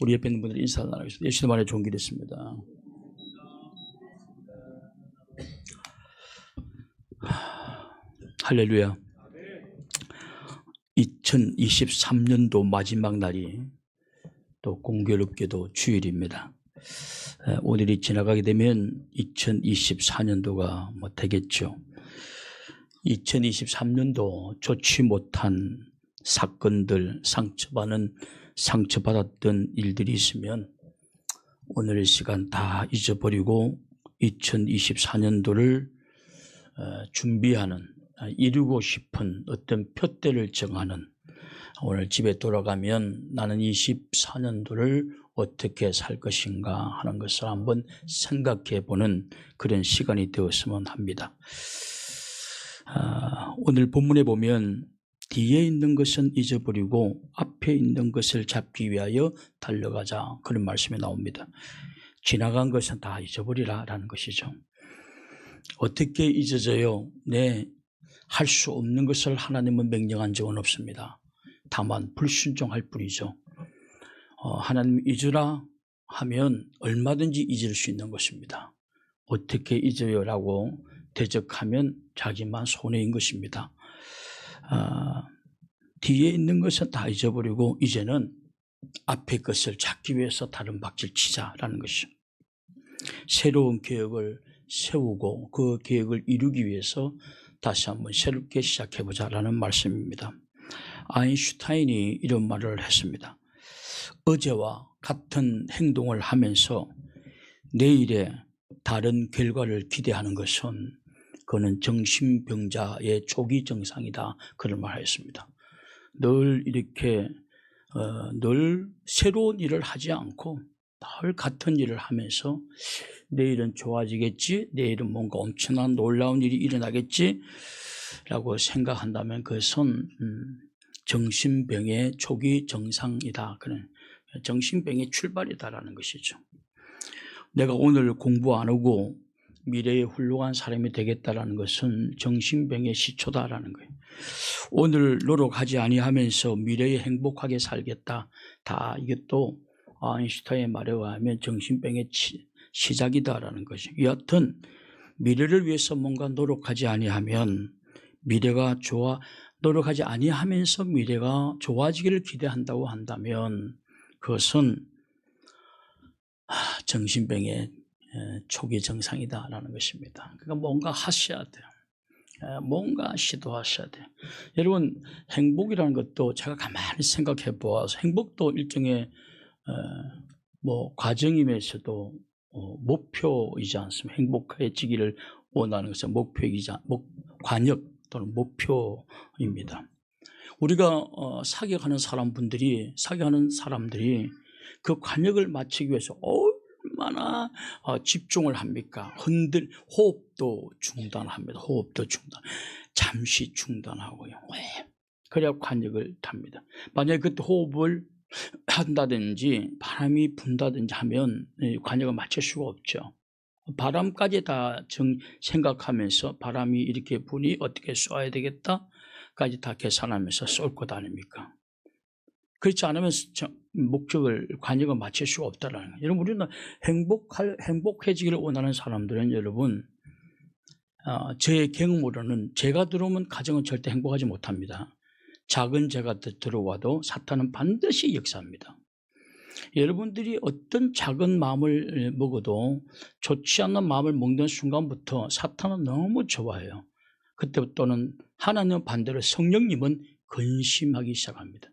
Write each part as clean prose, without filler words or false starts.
우리 옆에 있는 분들 인사 나누겠습니다. 예수님 안에 좋은 길 있습니다. 할렐루야. 2023년도 마지막 날이 또 공교롭게도 주일입니다. 오늘이 지나가게 되면 2024년도가 되겠죠. 2023년도 좋지 못한 사건들, 상처받았던 일들이 있으면 오늘 시간 다 잊어버리고 2024년도를 준비하는, 이루고 싶은 어떤 표대를 정하는, 오늘 집에 돌아가면 나는 24년도를 어떻게 살 것인가 하는 것을 한번 생각해 보는 그런 시간이 되었으면 합니다. 오늘 본문에 보면 뒤에 있는 것은 잊어버리고 앞에 있는 것을 잡기 위하여 달려가자, 그런 말씀이 나옵니다. 지나간 것은 다 잊어버리라 라는 것이죠. 어떻게 잊어져요? 할 수 없는 것을 하나님은 명령한 적은 없습니다. 다만 불순종할 뿐이죠. 하나님 잊으라 하면 얼마든지 잊을 수 있는 것입니다. 어떻게 잊어요? 라고 대적하면 자기만 손해인 것입니다. 뒤에 있는 것은 다 잊어버리고 이제는 앞에 것을 찾기 위해서 다른 박질 치자라는 것이죠. 새로운 계획을 세우고 그 계획을 이루기 위해서 다시 한번 새롭게 시작해보자라는 말씀입니다. 아인슈타인이 이런 말을 했습니다. 어제와 같은 행동을 하면서 내일의 다른 결과를 기대하는 것은 그는 정신병자의 초기 증상이다, 그런 말을 했습니다. 늘 이렇게 늘 새로운 일을 하지 않고 늘 같은 일을 하면서 내일은 좋아지겠지, 내일은 뭔가 엄청난 놀라운 일이 일어나겠지 라고 생각한다면 그것은 정신병의 초기 증상이다, 그런 정신병의 출발이다라는 것이죠. 내가 오늘 공부 안 하고 미래에 훌륭한 사람이 되겠다라는 것은 정신병의 시초다라는 거예요. 오늘 노력하지 아니하면서 미래에 행복하게 살겠다, 다 이것도 아인슈타인의 말에 의하면 정신병의 시작이다라는 것이죠. 여하튼 미래를 위해서 뭔가 노력하지 아니하면 노력하지 아니하면서 미래가 좋아지기를 기대한다고 한다면 그것은 정신병의 초기 증상이다라는 것입니다. 그러니까 뭔가 하셔야 돼요. 뭔가 시도하셔야 돼요. 여러분, 행복이라는 것도 제가 가만히 생각해 보아서 행복도 일종의 과정이면서도 목표이지 않습니까? 행복해지기를 원하는 것은 관역 또는 목표입니다. 우리가 사격하는 사람들이 그 관역을 맞추기 위해서 얼마나 집중을 합니까? 호흡도 중단합니다. 잠시 중단하고요. 왜? 그래야 관역을 답니다. 만약에 그때 호흡을 한다든지 바람이 분다든지 하면 관역을 맞출 수가 없죠. 바람까지 다 생각하면서 바람이 이렇게 부니 어떻게 쏘아야 되겠다까지 다 계산하면서 쏠 것 아닙니까? 그렇지 않으면 관역을 맞출 수가 없다라는 거예요. 여러분, 우리는 행복해지기를 원하는 사람들은 여러분, 제 경험으로는 제가 들어오면 가정은 절대 행복하지 못합니다. 작은 죄가 들어와도 사탄은 반드시 역사합니다. 여러분들이 어떤 작은 마음을 먹어도 좋지 않는 마음을 먹는 순간부터 사탄은 너무 좋아해요. 그때부터는 하나님은 반대로 성령님은 근심하기 시작합니다.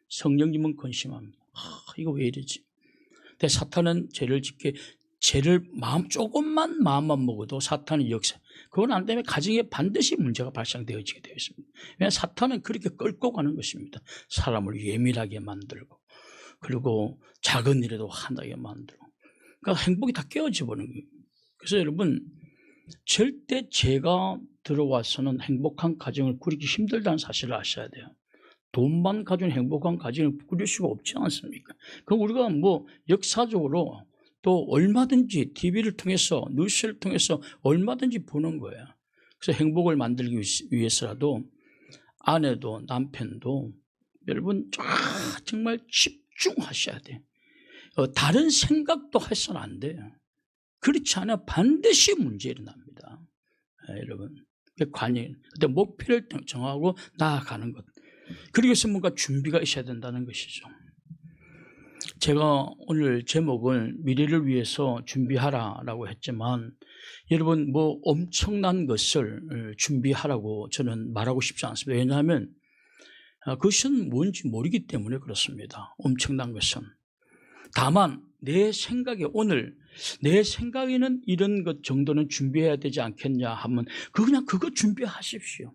성령님은 근심합니다. 이거 왜 이러지? 근데 사탄은 조금만 마음만 먹어도 사탄은 역사. 그건 안 되면 가정에 반드시 문제가 발생되어지게 되어 있습니다. 왜냐하면 사탄은 그렇게 끌고 가는 것입니다. 사람을 예민하게 만들고, 그리고 작은 일에도 화나게 만들고, 그러니까 행복이 다 깨어져 버리는 거예요. 그래서 여러분, 절대 죄가 들어와서는 행복한 가정을 꾸리기 힘들다는 사실을 아셔야 돼요. 돈만 가지고 행복한 가정을 꾸릴 수가 없지 않습니까? 그럼 우리가 역사적으로 또 얼마든지 TV를 통해서, 뉴스를 통해서 얼마든지 보는 거예요. 그래서 행복을 만들기 위해서라도 아내도 남편도 여러분 정말 집중하셔야 돼. 다른 생각도 해서는 안 돼요. 그렇지 않으면 반드시 문제 일어납니다. 여러분, 관이 목표를 정하고 나아가는 것. 그러기 위해서 뭔가 준비가 있어야 된다는 것이죠. 제가 오늘 제목을 미래를 위해서 준비하라라고 했지만 여러분 뭐 엄청난 것을 준비하라고 저는 말하고 싶지 않습니다. 왜냐하면 그것은 뭔지 모르기 때문에 그렇습니다. 엄청난 것은. 다만 내 생각에 오늘 내 생각에는 이런 것 정도는 준비해야 되지 않겠냐 하면 그냥 그거 준비하십시오.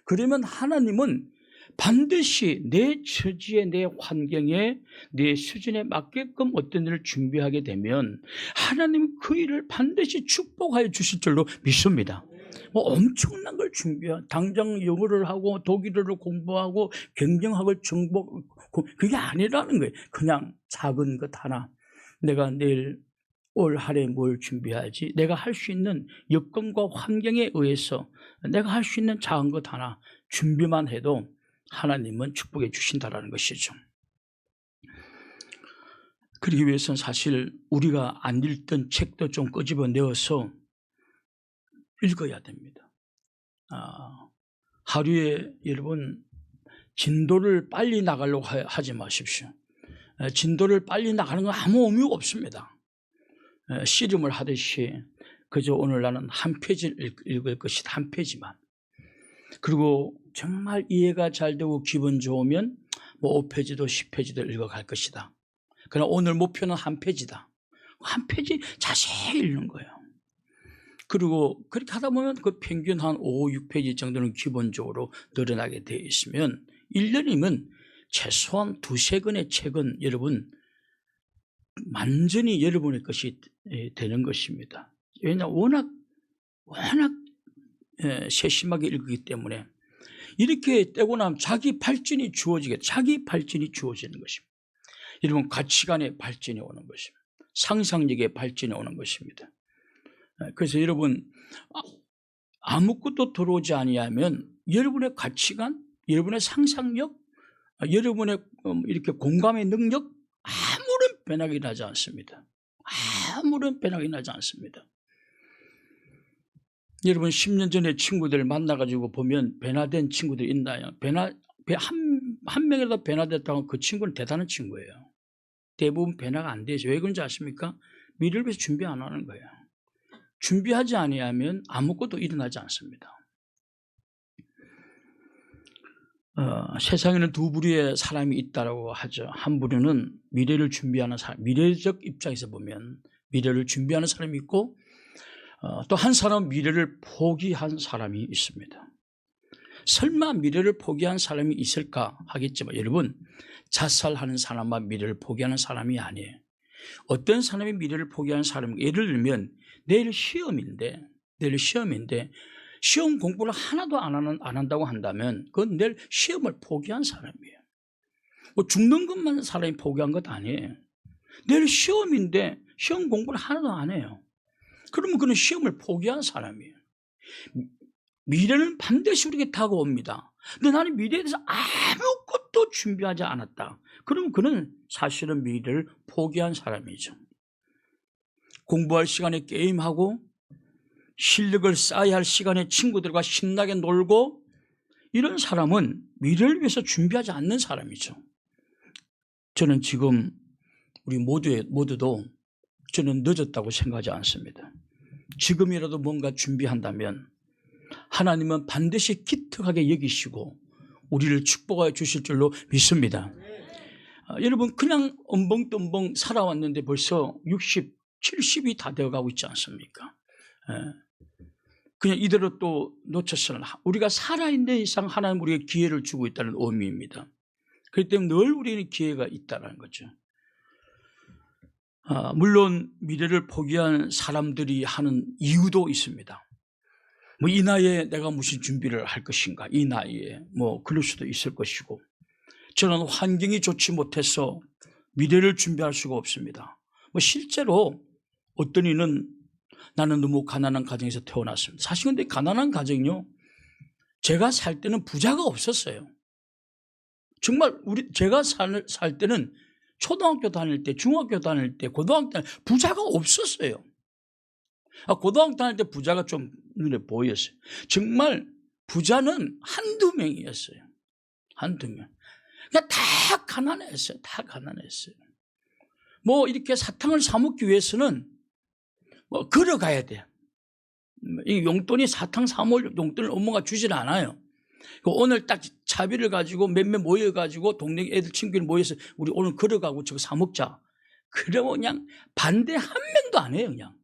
그러면 하나님은 반드시 내 처지에 내 환경에 내 수준에 맞게끔 어떤 일을 준비하게 되면 하나님은 그 일을 반드시 축복하여 주실 줄로 믿습니다. 뭐 엄청난 걸 준비해. 당장 영어를 하고 독일어를 공부하고 경영학을 정복 그게 아니라는 거예요. 그냥 작은 것 하나. 내가 내일 올 한해 뭘 준비하지? 내가 할 수 있는 여건과 환경에 의해서 내가 할 수 있는 작은 것 하나 준비만 해도 하나님은 축복해 주신다라는 것이죠. 그러기 위해서는 사실 우리가 안 읽던 책도 좀 끄집어내어서 읽어야 됩니다. 하루에 여러분 진도를 빨리 나가려고 하지 마십시오. 진도를 빨리 나가는 건 아무 의미가 없습니다. 씨름을 하듯이 그저 오늘 나는 한 페이지를 읽을 것이다. 한 페이지만. 그리고 정말 이해가 잘 되고 기분 좋으면 뭐 5페이지도 10페이지도 읽어갈 것이다. 그러나 오늘 목표는 한 페이지다. 한 페이지 자세히 읽는 거예요. 그리고 그렇게 하다 보면 그 평균 한 5, 6페이지 정도는 기본적으로 늘어나게 되어 있으면 1년이면 최소한 2-3권의 책은 여러분 완전히 여러분의 것이 되는 것입니다. 왜냐하면 워낙 세심하게 읽기 때문에 이렇게 떼고 나면 자기 발전이 주어지게 자기 발전이 주어지는 것입니다. 여러분 가치관의 발전이 오는 것입니다. 상상력의 발전이 오는 것입니다. 그래서 여러분 아무것도 들어오지 아니하면 여러분의 가치관, 여러분의 상상력, 여러분의 이렇게 공감의 능력 아무런 변화가 나지 않습니다. 아무런 변화가 나지 않습니다. 여러분 10년 전에 친구들 만나가지고 보면 변화된 친구들 있나요? 한 명이라도 변화됐다고 그 친구는 대단한 친구예요. 대부분 변화가 안 되죠. 왜 그런지 아십니까? 미래를 위해서 준비 안 하는 거예요. 준비하지 아니하면 아무것도 일어나지 않습니다. 세상에는 두 부류의 사람이 있다고 하죠. 한 부류는 미래를 준비하는 사람, 미래적 입장에서 보면 미래를 준비하는 사람이 있고 또 한 사람은 미래를 포기한 사람이 있습니다. 설마 미래를 포기한 사람이 있을까 하겠지만 여러분 자살하는 사람만 미래를 포기하는 사람이 아니에요. 어떤 사람이 미래를 포기하는 사람은 예를 들면 내일 시험인데 시험 공부를 하나도 안 한다고 한다면 그건 내일 시험을 포기한 사람이에요. 뭐 죽는 것만 사람이 포기한 것 아니에요. 내일 시험인데 시험 공부를 하나도 안 해요. 그러면 그는 시험을 포기한 사람이에요. 미래는 반드시 우리에게 다가옵니다. 근데 나는 미래에 대해서 아무것도 준비하지 않았다. 그럼 그는 사실은 미래를 포기한 사람이죠. 공부할 시간에 게임하고 실력을 쌓아야 할 시간에 친구들과 신나게 놀고 이런 사람은 미래를 위해서 준비하지 않는 사람이죠. 저는 지금 우리 모두도 저는 늦었다고 생각하지 않습니다. 지금이라도 뭔가 준비한다면 하나님은 반드시 기특하게 여기시고 우리를 축복하여 주실 줄로 믿습니다. 여러분 그냥 엄벙덤벙 살아왔는데 벌써 60, 70이 다 되어가고 있지 않습니까? 그냥 이대로 또 놓쳤으나 우리가 살아있는 이상 하나님 우리에게 기회를 주고 있다는 의미입니다. 그렇기 때문에 늘 우리는 기회가 있다는 거죠. 물론 미래를 포기한 사람들이 하는 이유도 있습니다. 뭐 이 나이에 내가 무슨 준비를 할 것인가, 이 나이에 뭐 그럴 수도 있을 것이고, 저는 환경이 좋지 못해서 미래를 준비할 수가 없습니다. 뭐 실제로 어떤 이는 나는 너무 가난한 가정에서 태어났습니다. 사실 근데 가난한 가정이요, 제가 살 때는 부자가 없었어요. 정말 제가 살 때는 초등학교 다닐 때, 중학교 다닐 때, 고등학교 다닐 때 부자가 없었어요. 고등학교 다닐 때 부자가 좀 눈에 보였어요. 정말 부자는 한두 명이었어요. 한두 명. 그냥 다 가난했어요. 다 가난했어요. 뭐 이렇게 사탕을 사 먹기 위해서는 뭐 걸어가야 돼. 이 용돈이 사탕 사 먹을 용돈을 엄마가 주질 않아요. 오늘 딱 차비를 가지고 몇몇 모여가지고 동네 애들 친구들 모여서 우리 오늘 걸어가고 저거 사 먹자. 그러면 그냥 반대 한 명도 안 해요. 그냥.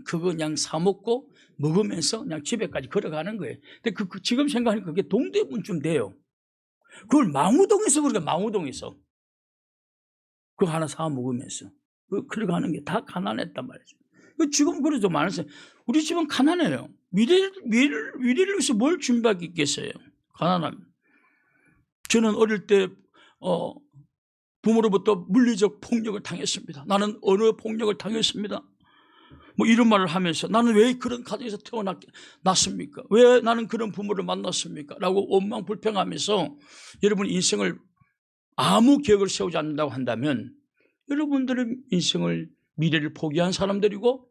그거 그냥 사 먹고 먹으면서 그냥 집에까지 걸어가는 거예요. 근데 지금 생각하니까 그게 동대문쯤 돼요. 그걸 망우동에서 그러니까 망우동에서 그거 하나 사 먹으면서 걸어가는 게 다 가난했단 말이죠. 지금 그래도 많았어요. 우리 집은 가난해요. 미래를 위해서 뭘 준비할 게 있겠어요? 가난함. 저는 어릴 때 부모로부터 물리적 폭력을 당했습니다. 나는 언어 폭력을 당했습니다. 뭐 이런 말을 하면서 나는 왜 그런 가정에서 태어났습니까? 왜 나는 그런 부모를 만났습니까? 라고 원망불평하면서 여러분 인생을 아무 계획을 세우지 않는다고 한다면 여러분들의 인생을 미래를 포기한 사람들이고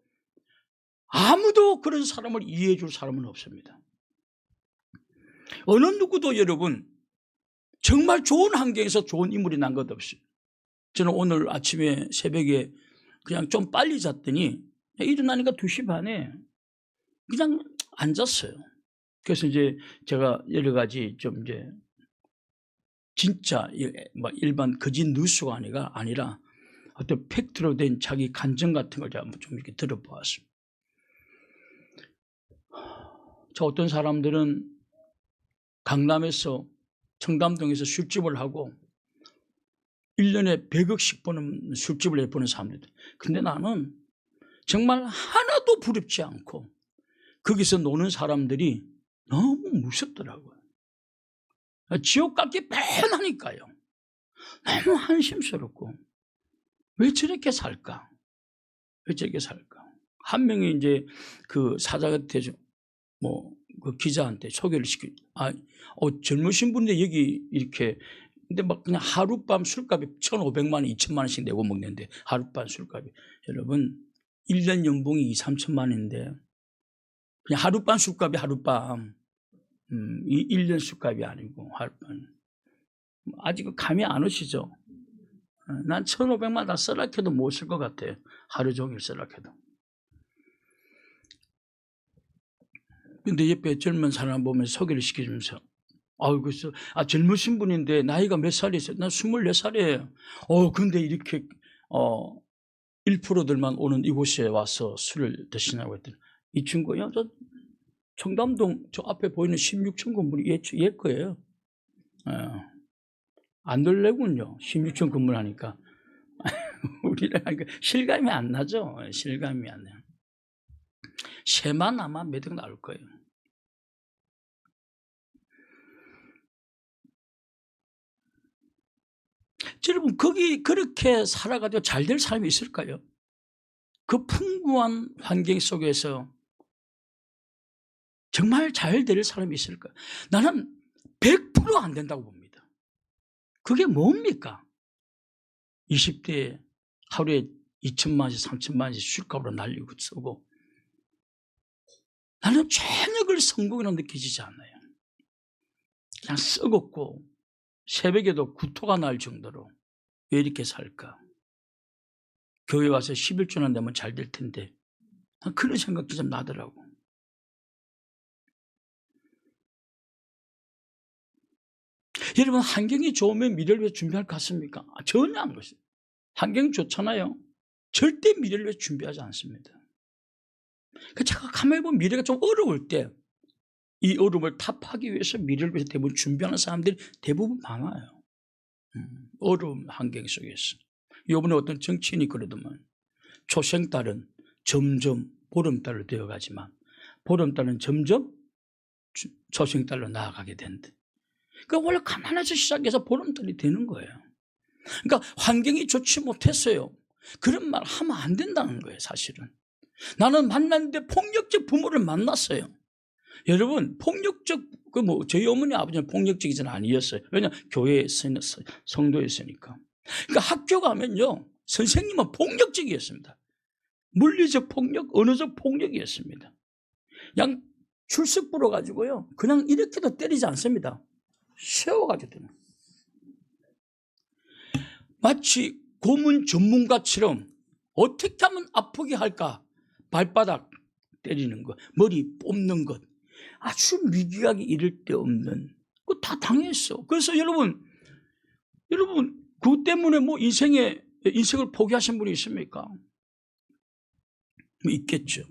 아무도 그런 사람을 이해해 줄 사람은 없습니다. 어느 누구도 여러분 정말 좋은 환경에서 좋은 인물이 난 것 없어요. 저는 오늘 아침에 새벽에 그냥 좀 빨리 잤더니 일어나니까 2시 반에 그냥 앉았어요. 그래서 이제 제가 여러 가지 좀 이제 진짜 일반 거짓 뉴스가 아니라 어떤 팩트로 된 자기 간증 같은 걸 제가 좀 이렇게 들어보았습니다. 어떤 사람들은 강남에서 청담동에서 술집을 하고 1년에 100억씩 버는 술집을 해보는 사람들. 근데 나는 정말 하나도 부럽지 않고 거기서 노는 사람들이 너무 무섭더라고요. 지옥 가기 뻔하니까요. 너무 한심스럽고 왜 저렇게 살까? 왜 저렇게 살까? 한 명이 이제 그 사장한테 그 기자한테 소개를 젊으신 분인데 여기 이렇게 근데 막 그냥 하룻밤 술값이 1,500만 원, 2천만 원씩 내고 먹는데 하룻밤 술값이 여러분 1년 연봉이 2, 3천만 원인데 그냥 하룻밤 술값이 하룻밤 1년 술값이 아니고 하룻밤 아직 감이 안 오시죠? 난 1,500만 원 다 썰락해도 못 쓸 것 같아요. 하루 종일 썰락해도. 근데 옆에 젊은 사람 보면 소개를 시켜주면서 그래서 젊으신 분인데 나이가 몇 살이세요? 난 24살이에요. 근데 이렇게 1%들만 오는 이곳에 와서 술을 드시냐고 했더니 이 친구요, 저 청담동 저 앞에 보이는 16층 건물이 얘 거예요. 안 놀래군요. 16층 건물 하니까 우리랑 실감이 안 나죠. 실감이 안 나요. 새만 아마 몇 억 나올 거예요. 여러분 거기 그렇게 살아가지고 잘 될 사람이 있을까요? 그 풍부한 환경 속에서 정말 잘 될 사람이 있을까요? 나는 100% 안 된다고 봅니다. 그게 뭡니까? 20대에 하루에 2천만 원씩 3천만 원씩 술값으로 날리고 쓰고 나는 전혀 그걸 성공이라고 느껴지지 않아요. 그냥 썩었고 새벽에도 구토가 날 정도로 왜 이렇게 살까? 교회 와서 11조나 내면 잘 될 텐데 그런 생각도 좀 나더라고. 여러분 환경이 좋으면 미래를 위해 준비할 것 같습니까? 전혀 안 그렇습니다. 환경이 좋잖아요. 절대 미래를 위해 준비하지 않습니다. 제가 가만히 보면 미래가 좀 어려울 때 이 어려움을 타파하기 위해서 미래를 위해서 대부분 준비하는 사람들이 대부분 많아요. 어려운 환경 속에서. 이번에 어떤 정치인이 그러더만 초생딸은 점점 보름달로 되어가지만 보름달은 점점 초생달로 나아가게 된다. 그러니까 원래 가난해서 시작해서 보름달이 되는 거예요. 그러니까 환경이 좋지 못했어요. 그런 말 하면 안 된다는 거예요. 사실은. 나는 만났는데 폭력적 부모를 만났어요. 여러분 폭력적 저희 어머니 아버지는 폭력적이진 아니었어요. 왜냐하면 교회에 성도였으니까. 그러니까 학교 가면요, 선생님은 폭력적이었습니다. 물리적 폭력, 언어적 폭력이었습니다. 그냥 출석 불어가지고요, 그냥 이렇게도 때리지 않습니다. 세워가지고 때려. 마치 고문 전문가처럼 어떻게 하면 아프게 할까? 발바닥 때리는 것, 머리 뽑는 것, 아주 미개하게 이를 데 없는, 그거 다 당했어. 그래서 여러분, 그것 때문에 뭐 인생을 포기하신 분이 있습니까? 있겠죠.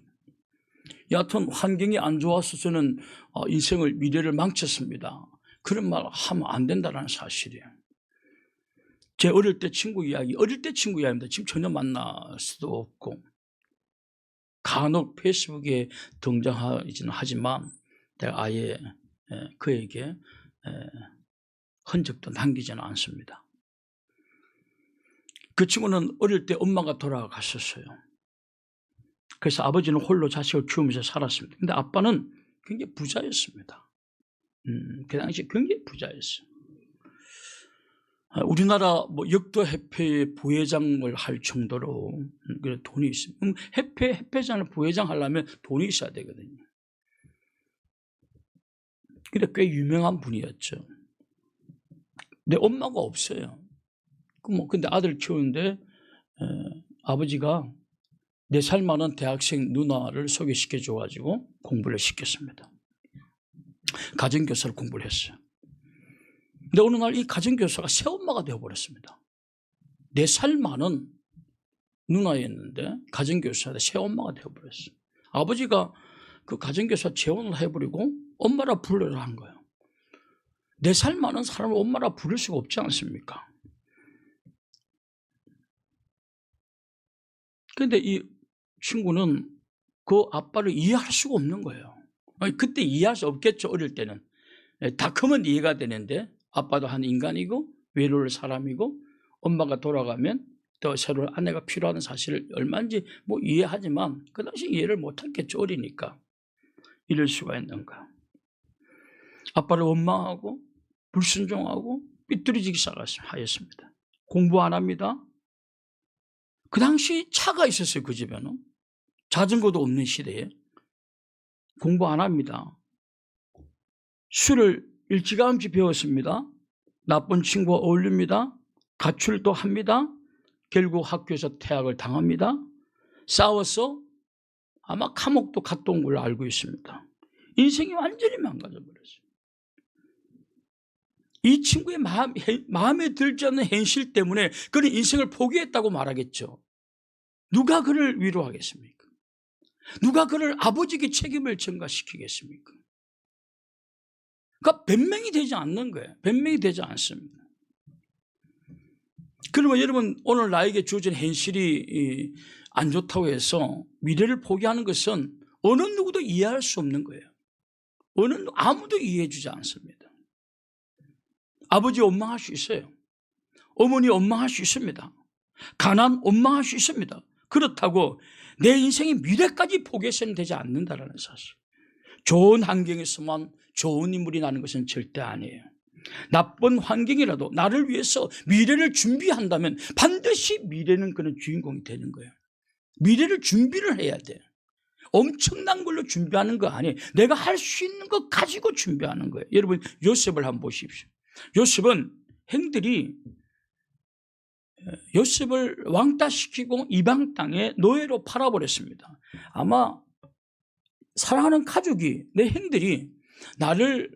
여하튼 환경이 안 좋아서 저는 미래를 망쳤습니다. 그런 말 하면 안 된다는 사실이에요. 제 어릴 때 친구 이야기입니다. 지금 전혀 만날 수도 없고, 간혹 페이스북에 등장하지는 하지만 내가 아예 그에게 흔적도 남기지는 않습니다. 그 친구는 어릴 때 엄마가 돌아가셨어요. 그래서 아버지는 홀로 자식을 키우면서 살았습니다. 근데 아빠는 굉장히 부자였습니다. 그 당시 굉장히 부자였어요. 우리나라 뭐 역도협회의 부회장을 할 정도로 돈이 있습니다. 협회장을 부회장 하려면 돈이 있어야 되거든요. 근데 꽤 유명한 분이었죠. 근데 엄마가 없어요. 근데 아들 키우는데 아버지가 4살 많은 대학생 누나를 소개시켜 줘가지고 공부를 시켰습니다. 가정교사를 공부를 했어요. 근데 어느 날 이 가정교사가 새엄마가 되어버렸습니다. 4살 많은 누나였는데 가정교사가 새엄마가 되어버렸어요. 아버지가 그 가정교사 재혼을 해버리고 엄마라 부르라 한 거예요. 4살 많은 사람을 엄마라 부를 수가 없지 않습니까? 그런데 이 친구는 그 아빠를 이해할 수가 없는 거예요. 그때 이해할 수 없겠죠. 어릴 때는. 다 크면 이해가 되는데 아빠도 한 인간이고 외로울 사람이고 엄마가 돌아가면 또 새로운 아내가 필요한 사실을 얼마인지 뭐 이해하지만 그 당시 이해를 못했겠죠. 어리니까. 이럴 수가 있는가. 아빠를 원망하고 불순종하고 삐뚤어지기 시작하였습니다. 공부 안 합니다. 그 당시 차가 있었어요. 그 집에는. 자전거도 없는 시대에. 공부 안 합니다. 술을 일찌감치 배웠습니다. 나쁜 친구와 어울립니다. 가출도 합니다. 결국 학교에서 퇴학을 당합니다. 싸워서 아마 감옥도 갔다 온 걸로 알고 있습니다. 인생이 완전히 망가져 버렸어요. 이 친구의 마음에 들지 않는 현실 때문에 그는 인생을 포기했다고 말하겠죠. 누가 그를 위로하겠습니까? 누가 그를 아버지에게 책임을 전가시키겠습니까? 그러니까 변명이 되지 않는 거예요. 변명이 되지 않습니다. 그러면 여러분, 오늘 나에게 주어진 현실이 안 좋다고 해서 미래를 포기하는 것은 어느 누구도 이해할 수 없는 거예요. 아무도 이해해 주지 않습니다. 아버지 원망할 수 있어요. 어머니 원망할 수 있습니다. 가난 원망할 수 있습니다. 그렇다고 내 인생의 미래까지 포기해서는 되지 않는다는 사실. 좋은 환경에서만 좋은 인물이 나는 것은 절대 아니에요. 나쁜 환경이라도 나를 위해서 미래를 준비한다면 반드시 미래는 그런 주인공이 되는 거예요. 미래를 준비를 해야 돼요. 엄청난 걸로 준비하는 거 아니에요. 내가 할 수 있는 것 가지고 준비하는 거예요. 여러분, 요셉을 한번 보십시오. 요셉은 형들이 요셉을 왕따시키고 이방 땅에 노예로 팔아버렸습니다. 아마 사랑하는 가족이, 내 형들이 나를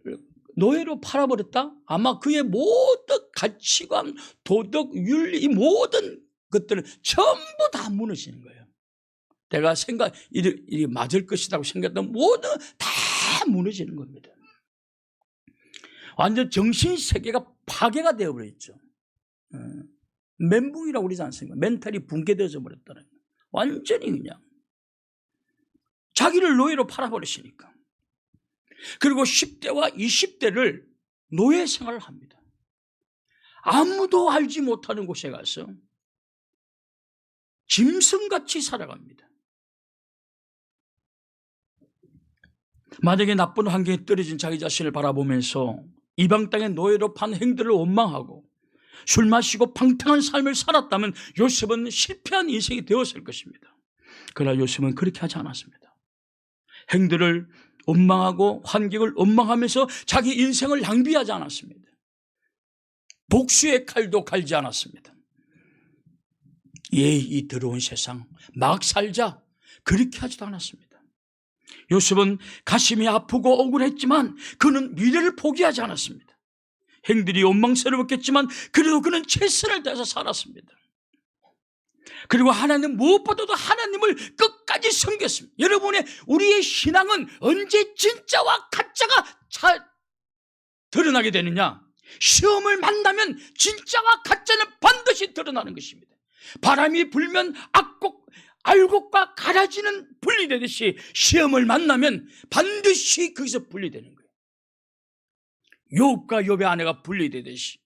노예로 팔아버렸다? 아마 그의 모든 가치관, 도덕, 윤리, 이 모든 것들은 전부 다 무너지는 거예요. 내가 이게 맞을 것이라고 생각했던 모든 다 무너지는 겁니다. 완전 정신세계가 파괴가 되어버렸죠. 멘붕이라고 그러지 않습니까? 멘탈이 붕괴되어져 버렸다는 거예요. 완전히 그냥 자기를 노예로 팔아버리시니까. 그리고 10대와 20대를 노예 생활을 합니다. 아무도 알지 못하는 곳에 가서 짐승같이 살아갑니다. 만약에 나쁜 환경에 떨어진 자기 자신을 바라보면서 이방 땅의 노예로 판 행들을 원망하고 술 마시고 방탕한 삶을 살았다면 요셉은 실패한 인생이 되었을 것입니다. 그러나 요셉은 그렇게 하지 않았습니다. 행들을 원망하고 환경을 원망하면서 자기 인생을 낭비하지 않았습니다. 복수의 칼도 갈지 않았습니다. 이 더러운 세상 막 살자 그렇게 하지도 않았습니다. 요셉은 가슴이 아프고 억울했지만 그는 미래를 포기하지 않았습니다. 행들이 원망스러웠겠지만 그래도 그는 최선을 다해서 살았습니다. 그리고 하나님, 무엇보다도 하나님을 끝까지 섬겼습니다. 여러분의 우리의 신앙은 언제 진짜와 가짜가 드러나게 되느냐? 시험을 만나면 진짜와 가짜는 반드시 드러나는 것입니다. 바람이 불면 알곡과 가라지는 분리되듯이 시험을 만나면 반드시 거기서 분리되는 거예요. 욥과 욥의 아내가 분리되듯이.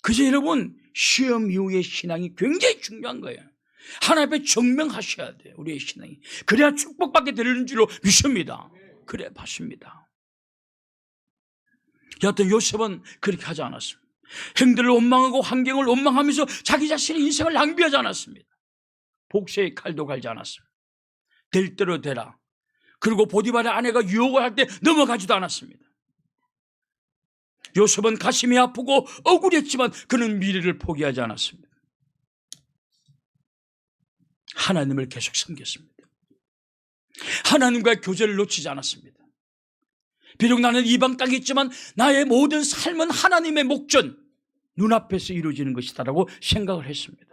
그래서 여러분, 시험 이후의 신앙이 굉장히 중요한 거예요. 하나님 앞에 증명하셔야 돼요, 우리의 신앙이. 그래야 축복받게 되는 줄로 믿습니다. 그래 봤습니다. 여하튼 요셉은 그렇게 하지 않았습니다. 행들을 원망하고 환경을 원망하면서 자기 자신의 인생을 낭비하지 않았습니다. 복수의 칼도 갈지 않았습니다. 될 대로 되라. 그리고 보디발의 아내가 유혹을 할 때 넘어가지도 않았습니다. 요셉은 가슴이 아프고 억울했지만 그는 미래를 포기하지 않았습니다. 하나님을 계속 섬겼습니다. 하나님과의 교제를 놓치지 않았습니다. 비록 나는 이방 땅에 있지만 나의 모든 삶은 하나님의 목전, 눈앞에서 이루어지는 것이다라고 생각을 했습니다.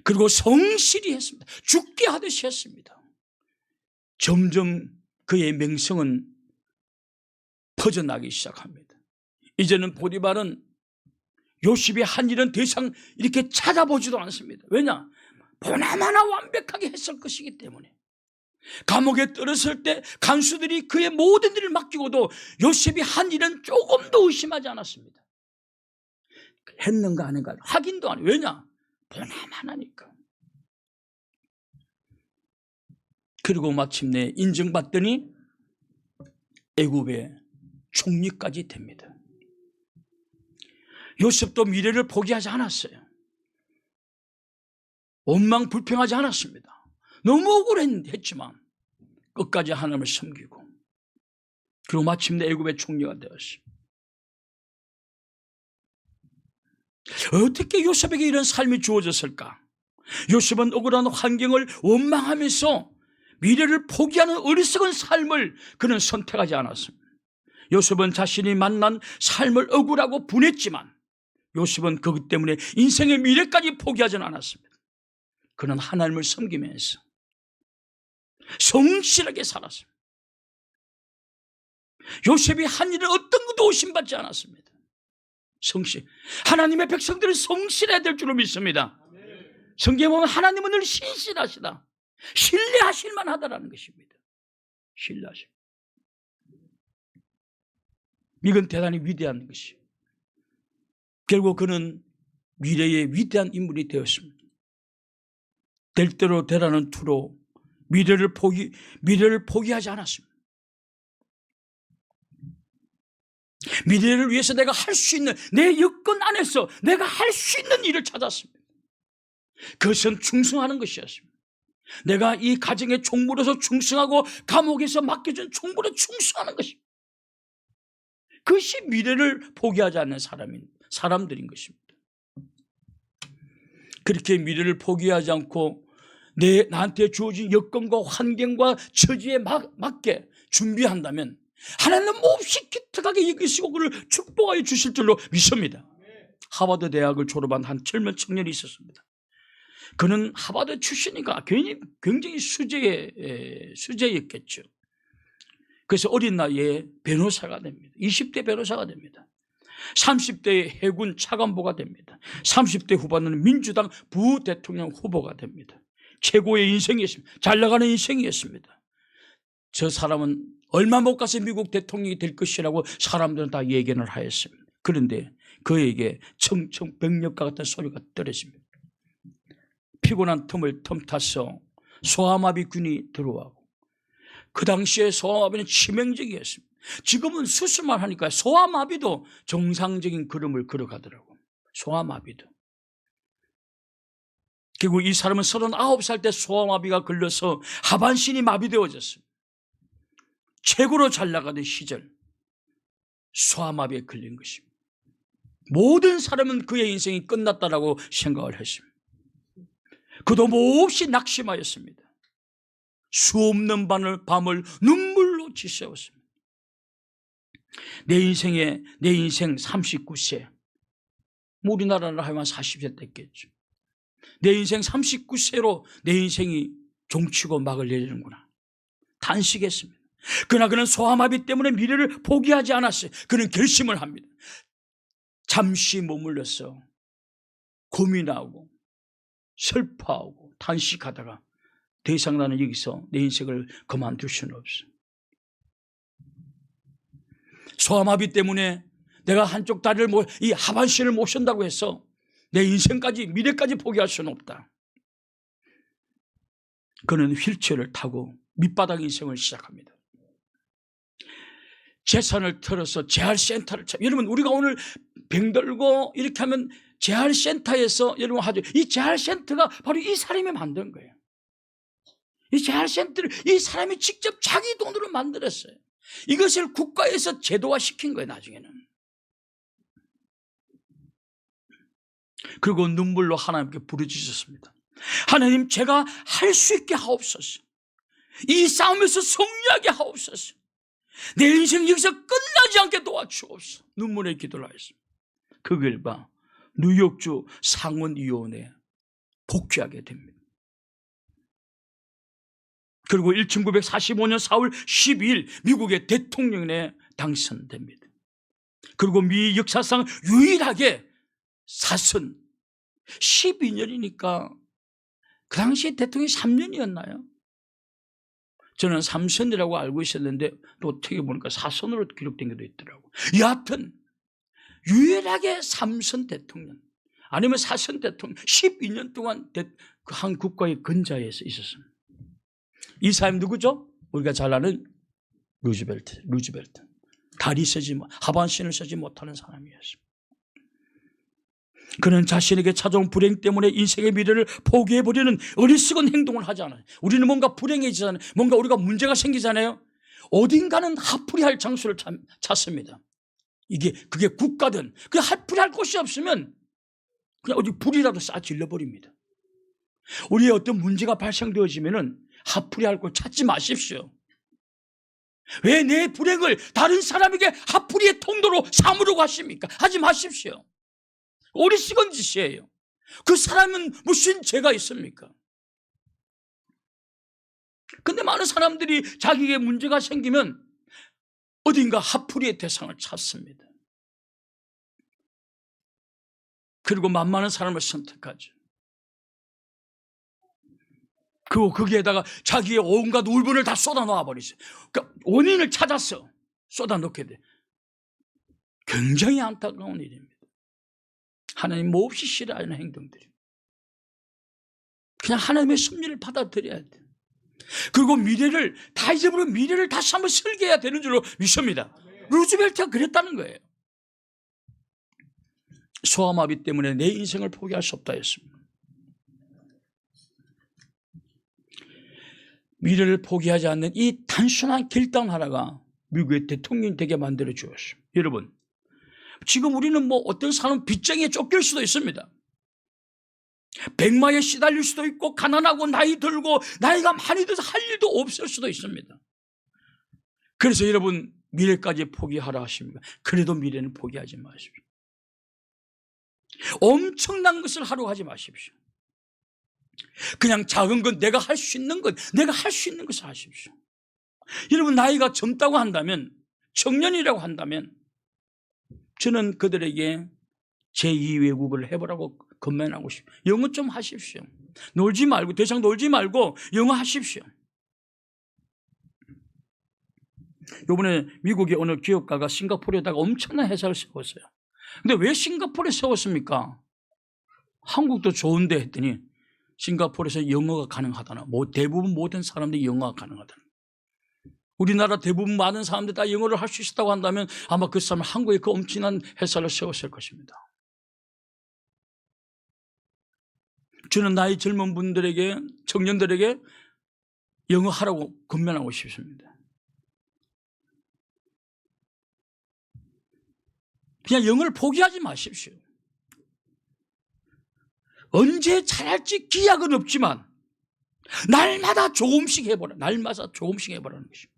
그리고 성실히 했습니다. 죽게 하듯이 했습니다. 점점 그의 명성은 퍼져나기 시작합니다. 이제는 보디발은 요셉이 한 일은 더 이상 이렇게 찾아보지도 않습니다. 왜냐? 보나마나 완벽하게 했을 것이기 때문에. 감옥에 떨어졌을 때 간수들이 그의 모든 일을 맡기고도 요셉이 한 일은 조금도 의심하지 않았습니다. 했는가 아닌가 확인도 안 해요. 왜냐? 보나마나니까. 그리고 마침내 인정받더니 애굽의 총리까지 됩니다. 요셉도 미래를 포기하지 않았어요. 원망 불평하지 않았습니다. 너무 억울했지만 끝까지 하나님을 섬기고, 그리고 마침내 애굽의 총리가 되었어요. 어떻게 요셉에게 이런 삶이 주어졌을까? 요셉은 억울한 환경을 원망하면서 미래를 포기하는 어리석은 삶을 그는 선택하지 않았습니다. 요셉은 자신이 만난 삶을 억울하고 분했지만 요셉은 그것 때문에 인생의 미래까지 포기하지는 않았습니다. 그는 하나님을 섬기면서 성실하게 살았습니다. 요셉이 한 일은 어떤 것도 의심받지 않았습니다. 성실. 하나님의 백성들은 성실해야 될 줄로 믿습니다. 성경에 보면 하나님은 늘 신실하시다. 신뢰하실 만하다라는 것입니다. 신뢰하실. 이건 대단히 위대한 것이에요. 결국 그는 미래의 위대한 인물이 되었습니다. 될 대로 되라는 투로 미래를 포기하지 않았습니다. 미래를 위해서 내가 할 수 있는, 내 여건 안에서 내가 할 수 있는 일을 찾았습니다. 그것은 충성하는 것이었습니다. 내가 이 가정의 총무로서 충성하고 감옥에서 맡겨준 총무로 충성하는 것입니다. 그것이 미래를 포기하지 않는 사람들인 것입니다. 그렇게 미래를 포기하지 않고 나한테 주어진 여건과 환경과 처지에 맞게 준비한다면 하나님은 몹시 기특하게 여기시고 그를 축복하여 주실 줄로 믿습니다. 하버드 대학을 졸업한 한 젊은 청년이 있었습니다. 그는 하버드 출신이니까 굉장히 수재였겠죠. 그래서 어린 나이에 변호사가 됩니다. 20대 변호사가 됩니다. 30대에 해군 차관보가 됩니다. 30대 후반에는 민주당 부대통령 후보가 됩니다. 최고의 인생이었습니다. 잘 나가는 인생이었습니다. 저 사람은 얼마 못 가서 미국 대통령이 될 것이라고 사람들은 다 예견을 하였습니다. 그런데 그에게 청청병력과 같은 소리가 떨어집니다. 피곤한 틈을 틈타서 소아마비균이 들어와고 그 당시에 소아마비는 치명적이었습니다. 지금은 수술만 하니까 소아마비도 정상적인 걸음을 걸어가더라고요. 소아마비도. 결국 이 사람은 39살 때 소아마비가 걸려서 하반신이 마비되어졌습니다. 최고로 잘 나가던 시절 소아마비에 걸린 것입니다. 모든 사람은 그의 인생이 끝났다라고 생각을 했습니다. 그도 몹시 낙심하였습니다. 수없는 밤을 눈물로 지새웠습니다. 내 인생 39세, 우리나라로 하면 40세 됐겠죠. 내 인생 39세로 내 인생이 종치고 막을 내리는구나 단식했습니다. 그러나 그는 소아마비 때문에 미래를 포기하지 않았어요. 그는 결심을 합니다. 잠시 머물러서 고민하고 슬퍼하고 단식하다가 더 이상 나는 여기서 내 인생을 그만둘 수는 없어. 소아마비 때문에 내가 한쪽 다리를 이 하반신을 못 쓴다고 해서 내 인생까지 미래까지 포기할 수는 없다. 그는 휠체어를 타고 밑바닥 인생을 시작합니다. 재산을 털어서 재활센터를 여러분 우리가 오늘 병들고 이렇게 하면 재활센터에서 여러분 하죠. 이 재활센터가 바로 이 사람이 만든 거예요. 이 재활센터를 이 사람이 직접 자기 돈으로 만들었어요. 이것을 국가에서 제도화시킨 거예요. 나중에는. 그리고 눈물로 하나님께 부르짖었습니다. 하나님, 제가 할 수 있게 하옵소서. 이 싸움에서 승리하게 하옵소서. 내 인생 여기서 끝나지 않게 도와주옵소서. 눈물의 기도를 하였습니다. 그 결과 뉴욕주 상원의원에 복귀하게 됩니다. 그리고 1945년 4월 12일 미국의 대통령에 당선됩니다. 그리고 미 역사상 유일하게 사선 12년이니까 그 당시에 대통령이 3년이었나요? 저는 3선이라고 알고 있었는데 또 어떻게 보니까 4선으로 기록된 게도 있더라고요. 여하튼 유일하게 3선 대통령 아니면 4선 대통령 12년 동안 한 국가의 근자에서 있었습니다. 이 사람 누구죠? 우리가 잘 아는 루즈벨트. 다리 쓰지 하반신을 쓰지 못하는 사람이었습니다. 그는 자신에게 찾아온 불행 때문에 인생의 미래를 포기해버리는 어리석은 행동을 하지 않아요. 우리는 뭔가 불행해지잖아요. 뭔가 우리가 문제가 생기잖아요. 어딘가는 하풀이할 장소를 찾습니다. 그게 국가든 그 하풀이할 곳이 없으면 그냥 어디 불이라도 쏴 질러버립니다. 우리의 어떤 문제가 발생되어지면은 하풀이할 곳 찾지 마십시오. 왜 내 불행을 다른 사람에게 하풀이의 통로로 삼으려고 하십니까? 하지 마십시오. 어리석은 짓이에요. 그 사람은 무슨 죄가 있습니까? 근데 많은 사람들이 자기에게 문제가 생기면 어딘가 하풀이의 대상을 찾습니다. 그리고 만만한 사람을 선택하죠. 그리고 거기에다가 자기의 온갖 울분을 다 쏟아놓아 버리죠. 그러니까 원인을 찾아서 쏟아놓게 돼. 굉장히 안타까운 일입니다. 하나님 몹시 싫어하는 행동들이. 그냥 하나님의 섭리를 받아들여야 돼. 그리고 미래를 다 잊어버리고 미래를 다시 한번 설계해야 되는 줄로 믿습니다. 루즈벨트가 그랬다는 거예요. 소아마비 때문에 내 인생을 포기할 수 없다 했습니다. 미래를 포기하지 않는 이 단순한 결단 하나가 미국의 대통령이 되게 만들어 주었습니다. 여러분, 지금 우리는 어떤 사람은 빚쟁이에 쫓길 수도 있습니다. 백마에 시달릴 수도 있고 가난하고 나이 들고 나이가 많이 들어서 할 일도 없을 수도 있습니다. 그래서 여러분 미래까지 포기하라 하십니까? 그래도 미래는 포기하지 마십시오. 엄청난 것을 하려고 하지 마십시오. 그냥 작은 건 내가 할 수 있는 것, 내가 할 수 있는 것을 하십시오. 여러분 나이가 젊다고 한다면, 청년이라고 한다면 저는 그들에게 제2외국어를 해보라고 건면하고 싶어요. 영어 좀 하십시오. 놀지 말고, 더 이상 놀지 말고 영어 하십시오. 이번에 미국의 어느 기업가가 싱가포르에다가 엄청난 회사를 세웠어요. 근데 왜 싱가포르에 세웠습니까? 한국도 좋은데 했더니 싱가포르에서 영어가 가능하다나, 대부분 모든 사람들이 영어가 가능하다나. 우리나라 대부분 많은 사람들이 다 영어를 할 수 있었다고 한다면 아마 그 사람은 한국에 그 엄청난 회사를 세웠을 것입니다. 저는 나이 젊은 분들에게, 청년들에게 영어 하라고 권면하고 싶습니다. 그냥 영어를 포기하지 마십시오. 언제 잘할지 기약은 없지만 날마다 조금씩 해보라. 날마다 조금씩 해보라는 것입니다.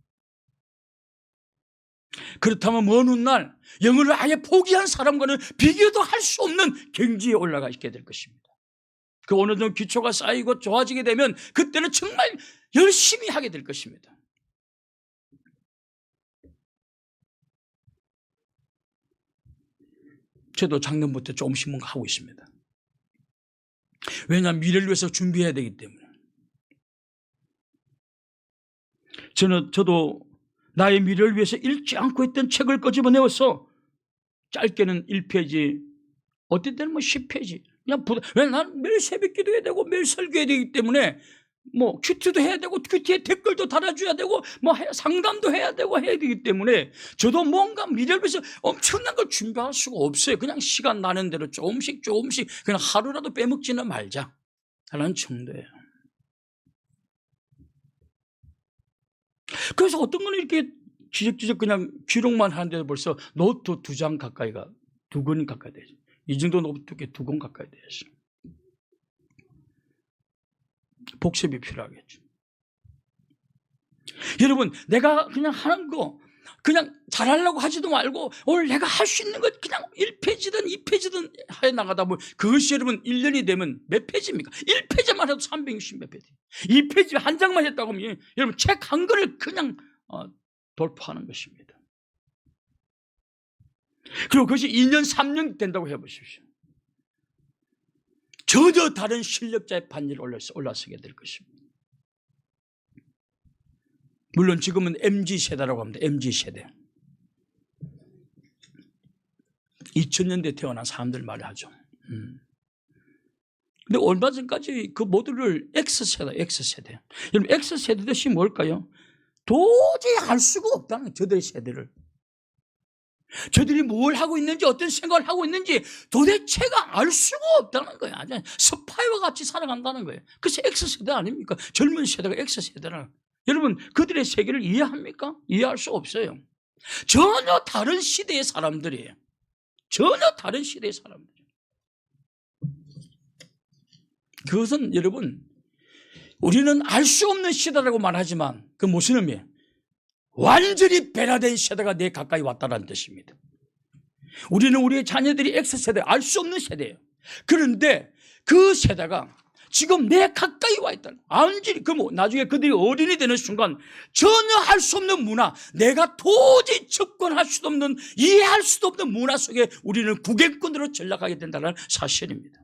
그렇다면 먼 훗날 영어를 아예 포기한 사람과는 비교도 할 수 없는 경지에 올라가 있게 될 것입니다. 그 어느 정도 기초가 쌓이고 좋아지게 되면 그때는 정말 열심히 하게 될 것입니다. 저도 작년부터 조금씩 뭔가 하고 있습니다. 왜냐하면 미래를 위해서 준비해야 되기 때문에. 저도 나의 미래를 위해서 읽지 않고 있던 책을 끄집어내어서 짧게는 1페이지, 어떨 때는 10페이지. 왜냐면 난 매일 새벽 기도해야 되고 매일 설교해야 되기 때문에 큐티도 해야 되고 큐티에 댓글도 달아줘야 되고 상담도 해야 되고 해야 되기 때문에 저도 뭔가 미래를 위해서 엄청난 걸 준비할 수가 없어요. 그냥 시간 나는 대로 조금씩 그냥 하루라도 빼먹지는 말자 라는 정도예요. 그래서 어떤 거는 이렇게 지적지적 그냥 기록만 하는데도 벌써 노트 2장 가까이가 2권 가까이 되죠. 이 정도 노트에 2권 가까이 되죠. 복습이 필요하겠죠. 여러분, 내가 그냥 하는 거 그냥 잘하려고 하지도 말고 오늘 내가 할 수 있는 것 그냥 1페이지든 2페이지든 해 나가다 보면 그것이 여러분 1년이 되면 몇 페이지입니까? 1페이지만 해도 360몇 페이지. 2페이지 한 장만 했다고 하면 여러분 책 한 권을 그냥 돌파하는 것입니다. 그리고 그것이 2년 3년 된다고 해보십시오. 전혀 다른 실력자의 반열에 올라서게 될 것입니다. 물론 지금은 MZ세대라고 합니다. MZ세대. 2000년대 태어난 사람들 말을 하죠. 근데 얼마 전까지 그 모두를 X세대. 여러분 X세대 뜻이 뭘까요? 도저히 알 수가 없다는 거예요. 저들의 세대를. 저들이 뭘 하고 있는지 어떤 생각을 하고 있는지 도대체가 알 수가 없다는 거예요. 아주 스파이와 같이 살아간다는 거예요. 그래서 X세대 아닙니까? 젊은 세대가 X세대라. 여러분 그들의 세계를 이해합니까? 이해할 수 없어요. 전혀 다른 시대의 사람들이에요. 전혀 다른 시대의 사람들. 그것은 여러분 우리는 알 수 없는 시대라고 말하지만 그 무슨 의미예요? 완전히 변화된 세대가 내 가까이 왔다는 뜻입니다. 우리는 우리의 자녀들이 X세대, 알 수 없는 세대예요. 그런데 그 세대가 지금 내 가까이 와 있다. 완전히 나중에 그들이 어른이 되는 순간 전혀 할 수 없는 문화, 내가 도저히 접근할 수도 없는, 이해할 수도 없는 문화 속에 우리는 구경꾼으로 전락하게 된다는 사실입니다.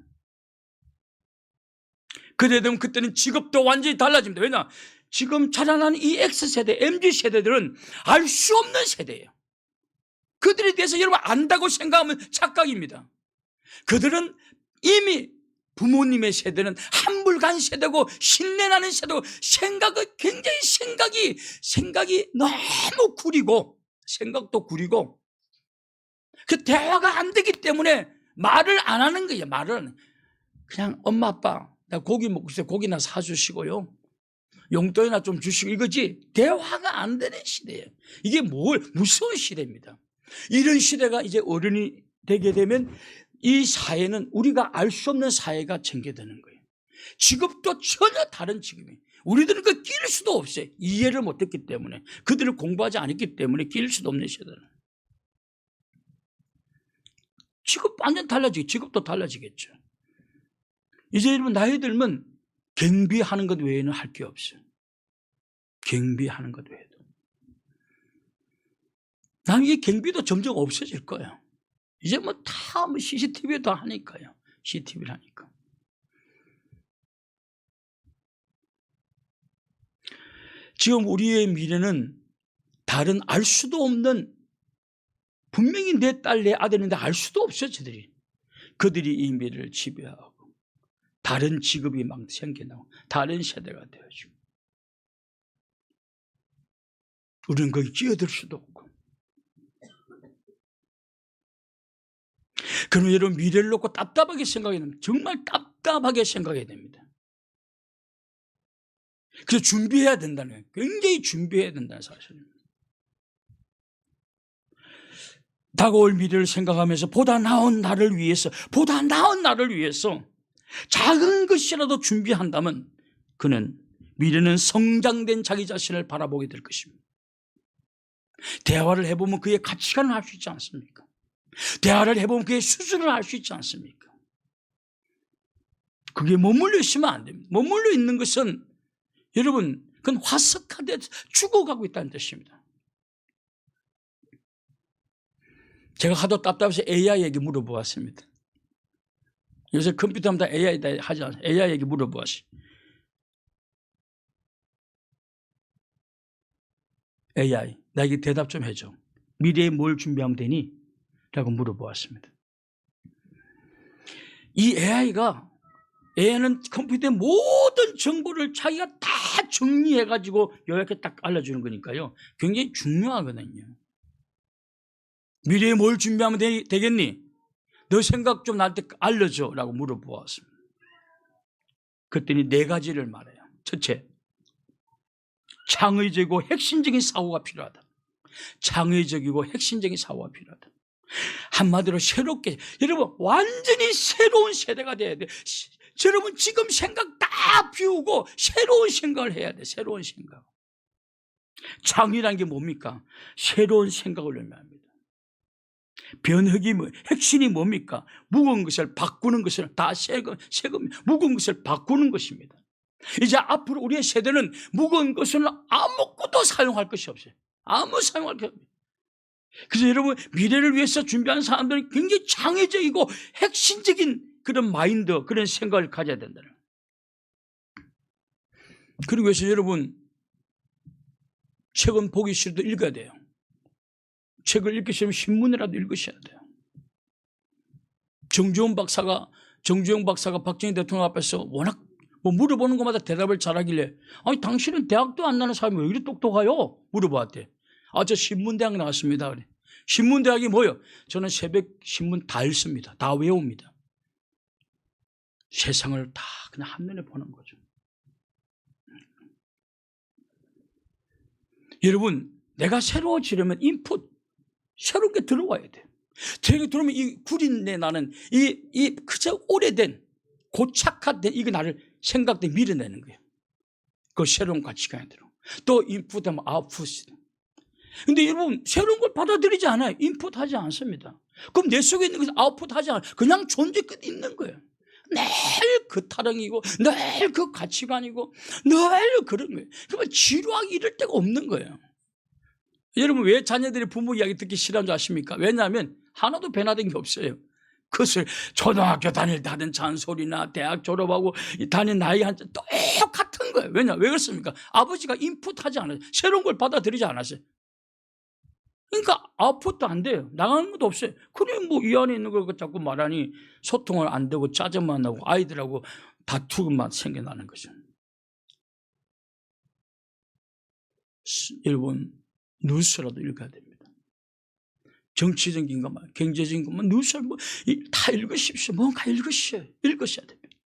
그래 되면 그때는 직업도 완전히 달라집니다. 왜냐? 지금 자라나는 이 X세대, MZ세대들은 알 수 없는 세대예요. 그들에 대해서 여러분 안다고 생각하면 착각입니다. 그들은 이미 부모님의 세대는 한물간 세대고 신내나는 세대고 굉장히 생각이 너무 구리고 생각도 구리고 그 대화가 안 되기 때문에 말을 안 하는 거예요. 말은 그냥 엄마 아빠 나 고기 먹고 있어요. 고기나 사주시고요. 용돈이나 좀 주시고 이거지 대화가 안 되는 시대예요. 이게 무서운 시대입니다. 이런 시대가 이제 어른이 되게 되면 이 사회는 우리가 알 수 없는 사회가 전개되는 거예요. 직업도 전혀 다른 직업이에요. 우리들은 그 끼일 수도 없어요. 이해를 못했기 때문에 그들을 공부하지 않았기 때문에 끼일 수도 없는 시대는. 직업 완전 달라지고 직업도 달라지겠죠. 이제 여러분 나이 들면 경비하는 것 외에는 할 게 없어요. 경비하는 것 외에도. 난 이 경비도 점점 없어질 거예요. 이제 다 CCTV도 하니까요. CCTV를 하니까. 지금 우리의 미래는 다른 알 수도 없는, 분명히 내 딸, 내 아들인데 알 수도 없어요. 그들이 이 미래를 지배하고 다른 직업이 막 생겨나고 다른 세대가 되어지고 우리는 거기 끼어들 수도 없고. 그러면 여러분 미래를 놓고 답답하게 생각해야 됩니다. 정말 답답하게 생각해야 됩니다. 그래서 준비해야 된다는 거예요. 굉장히 준비해야 된다는 사실입니다. 다가올 미래를 생각하면서 보다 나은 나를 위해서 작은 것이라도 준비한다면 그는 미래는 성장된 자기 자신을 바라보게 될 것입니다. 대화를 해보면 그의 가치관을 알 수 있지 않습니까? 대화를 해보면 그의 수준을 알 수 있지 않습니까? 그게 머물러 있으면 안 됩니다. 머물러 있는 것은 여러분 그건 화석화돼 죽어가고 있다는 뜻입니다. 제가 하도 답답해서 AI에게 물어보았습니다. 요새 컴퓨터하면 다 AI다 하지 않아요. AI에게 물어보았어요. AI, 나에게 대답 좀 해줘. 미래에 뭘 준비하면 되니? 라고 물어보았습니다. 이 AI는 컴퓨터의 모든 정보를 자기가 다 정리해가지고 요약해 딱 알려주는 거니까요. 굉장히 중요하거든요. 미래에 뭘 준비하면 되겠니? 너 생각 좀 날 때 알려줘 라고 물어보았습니다. 그랬더니 4가지를 말해요. 첫째, 창의적이고 핵심적인 사고가 필요하다. 창의적이고 핵심적인 사고가 필요하다. 한마디로 새롭게, 여러분 완전히 새로운 세대가 돼야 돼. 여러분 지금 생각 다 비우고 새로운 생각을 해야 돼. 새로운 생각. 창의라는 게 뭡니까? 새로운 생각을 의미합니다. 변혁이 핵심이 뭡니까? 무거운 것을 바꾸는 것을 다 새거 무거운 것을 바꾸는 것입니다. 이제 앞으로 우리의 세대는 무거운 것은 아무것도 사용할 것이 없어요. 아무 사용할 게 없어요. 그래서 여러분 미래를 위해서 준비하는 사람들은 굉장히 창의적이고 핵심적인 그런 마인드, 그런 생각을 가져야 된다는 거예요. 그리고 그래서 여러분 책은 보기 싫어도 읽어야 돼요. 책을 읽기 싫으면 신문이라도 읽으셔야 돼요. 정주영 박사가 박정희 대통령 앞에서 워낙 물어보는 것마다 대답을 잘하길래 아니 당신은 대학도 안 나는 사람이 왜 이렇게 똑똑해요? 물어봤대. 저 신문대학 나왔습니다. 그래. 신문대학이 뭐예요? 저는 새벽 신문 다 읽습니다. 다 외웁니다. 세상을 다 그냥 한눈에 보는 거죠. 여러분 내가 새로워지려면 인풋 새로운 게 들어와야 돼요. 들어오면 이 구린내 나는 이 그저 오래된 고착화된 이게 나를 생각대 밀어내는 거예요. 그 새로운 가치관이 들어. 또 인풋하면 아웃풋이다. 근데 여러분 새로운 걸 받아들이지 않아요. 인풋하지 않습니다. 그럼 내 속에 있는 것을 아웃풋하지 않아요. 그냥 존재 끝 있는 거예요. 늘 그 타령이고 늘 그 가치관이고 늘 그런 거예요. 그러면 지루하기 이럴 데가 없는 거예요. 여러분 왜 자녀들이 부모 이야기 듣기 싫어하는 줄 아십니까? 왜냐하면 하나도 변화된 게 없어요. 그것을 초등학교 다닐 때 하던 잔소리나 대학 졸업하고 다닌 나이 한 똑같은 거예요. 왜냐? 왜 그렇습니까? 아버지가 인풋하지 않았어요. 새로운 걸 받아들이지 않았어요. 그러니까 아웃풋도 안 돼요. 나가는 것도 없어요. 그래 이 안에 있는 걸 자꾸 말하니 소통을 안 되고 짜증만 나고 아이들하고 다투기만 생겨나는 거죠. 여러분 뉴스라도 읽어야 됩니다. 정치적인 것만, 경제적인 것만, 뉴스를 다 읽으십시오. 뭔가 읽으셔야 됩니다.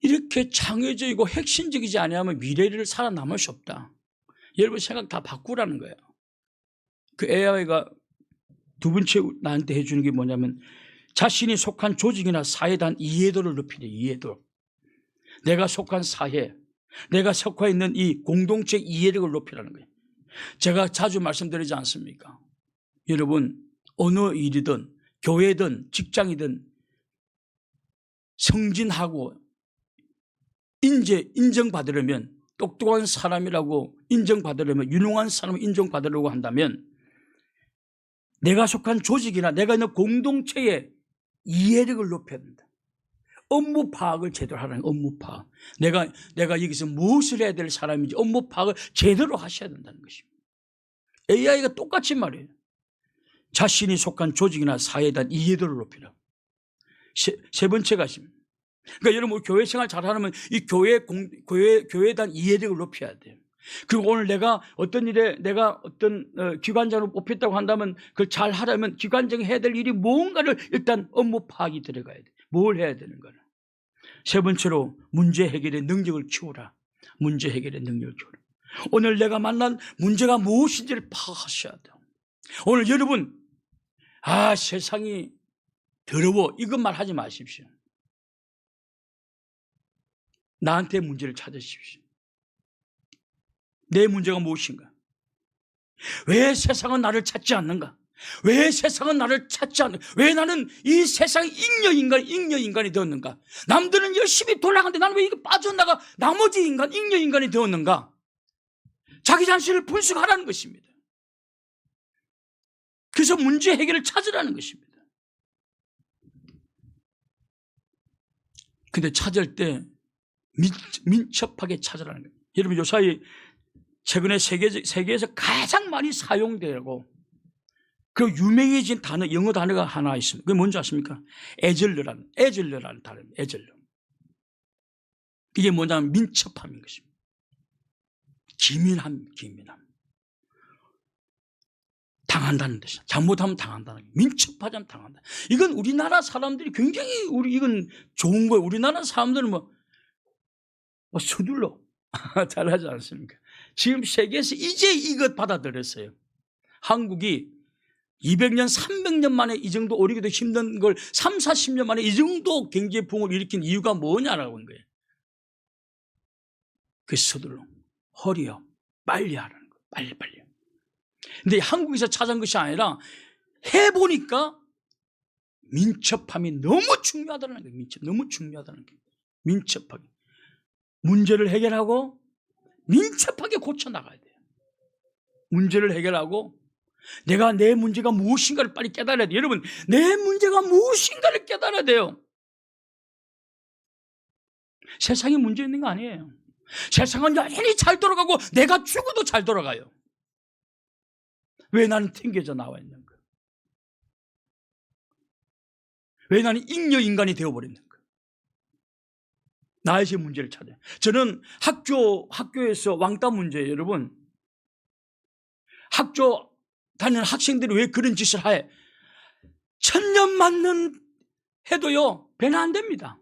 이렇게 창의적이고 핵심적이지 않으면 미래를 살아남을 수 없다. 여러분 생각 다 바꾸라는 거예요. 그 AI가 두 번째 나한테 해주는 게 뭐냐면 자신이 속한 조직이나 사회에 대한 이해도를 높이래. 이해도. 내가 속한 사회, 내가 속해 있는 이 공동체 이해력을 높이라는 거예요. 제가 자주 말씀드리지 않습니까? 여러분 어느 일이든 교회든 직장이든 성진하고 인정받으려면 똑똑한 사람이라고 인정받으려면 유능한 사람을 인정받으려고 한다면 내가 속한 조직이나 내가 있는 공동체의 이해력을 높여야 된다. 업무 파악을 제대로 하라는 업무 파악. 내가 여기서 무엇을 해야 될 사람인지 업무 파악을 제대로 하셔야 된다는 것입니다. AI가 똑같이 말해요. 자신이 속한 조직이나 사회에 대한 이해도를 높이라. 세 번째가 있습니다. 그러니까 여러분 교회 생활 잘하려면 이 교회에 대한 이해력을 높여야 돼요. 그리고 오늘 내가 어떤 일에 내가 어떤 기관장으로 뽑혔다고 한다면 그걸 잘 하려면 기관장이 해야 될 일이 뭔가를 일단 업무 파악이 들어가야 돼. 뭘 해야 되는가를. 세 번째로 문제 해결의 능력을 키우라. 문제 해결의 능력을 키우라. 오늘 내가 만난 문제가 무엇인지를 파악하셔야 돼요. 오늘 여러분 세상이 더러워 이것만 하지 마십시오. 나한테 문제를 찾으십시오. 내 문제가 무엇인가? 왜 세상은 나를 찾지 않는가? 왜 세상은 나를 찾지 않는가? 왜 나는 이 세상의 잉여인간이 되었는가? 남들은 열심히 돌아가는데 나는 왜 이거 빠져나가 나머지 잉여인간이 되었는가? 자기 자신을 분석하라는 것입니다. 그래서 문제 해결을 찾으라는 것입니다. 근데 찾을 때 민첩하게 찾으라는 거예요. 여러분 요사이 최근에 세계에서 가장 많이 사용되고 그 유명해진 단어, 영어 단어가 하나 있습니다. 그게 뭔지 아십니까? 에즐러라는 단어입니다. 에즐러. 이게 뭐냐면 민첩함인 것입니다. 기민함. 당한다는 뜻이야. 잘못하면 당한다는 거예요. 민첩하자면 당한다. 이건 우리나라 사람들이 굉장히 이건 좋은 거예요. 우리나라 사람들은 서둘러 잘하지 않습니까? 지금 세계에서 이제 이것 받아들였어요. 한국이 200년, 300년 만에 이 정도 오르기도 힘든 걸 3, 40년 만에 이 정도 경제 붕을 일으킨 이유가 뭐냐라고 하는 거예요. 그 서둘러. 허리요. 빨리 하라는 거예요. 빨리. 근데 한국에서 찾은 것이 아니라 해보니까 민첩함이 너무 중요하다는 거예요. 너무 중요하다는 거예요. 민첩하게. 문제를 해결하고 민첩하게 고쳐나가야 돼요. 문제를 해결하고 내가 내 문제가 무엇인가를 빨리 깨달아야 돼요. 여러분 내 문제가 무엇인가를 깨달아야 돼요. 세상에 문제 있는 거 아니에요. 세상은 여전히 잘 돌아가고 내가 죽어도 잘 돌아가요. 왜 나는 튕겨져 나와 있는가? 왜 나는 잉여인간이 되어버렸는가? 나에게 문제를 찾아요. 저는 학교에서 왕따 문제예요. 여러분 학교 다니는 학생들이 왜 그런 짓을 해? 천년 만년 해도요 배는 안 됩니다.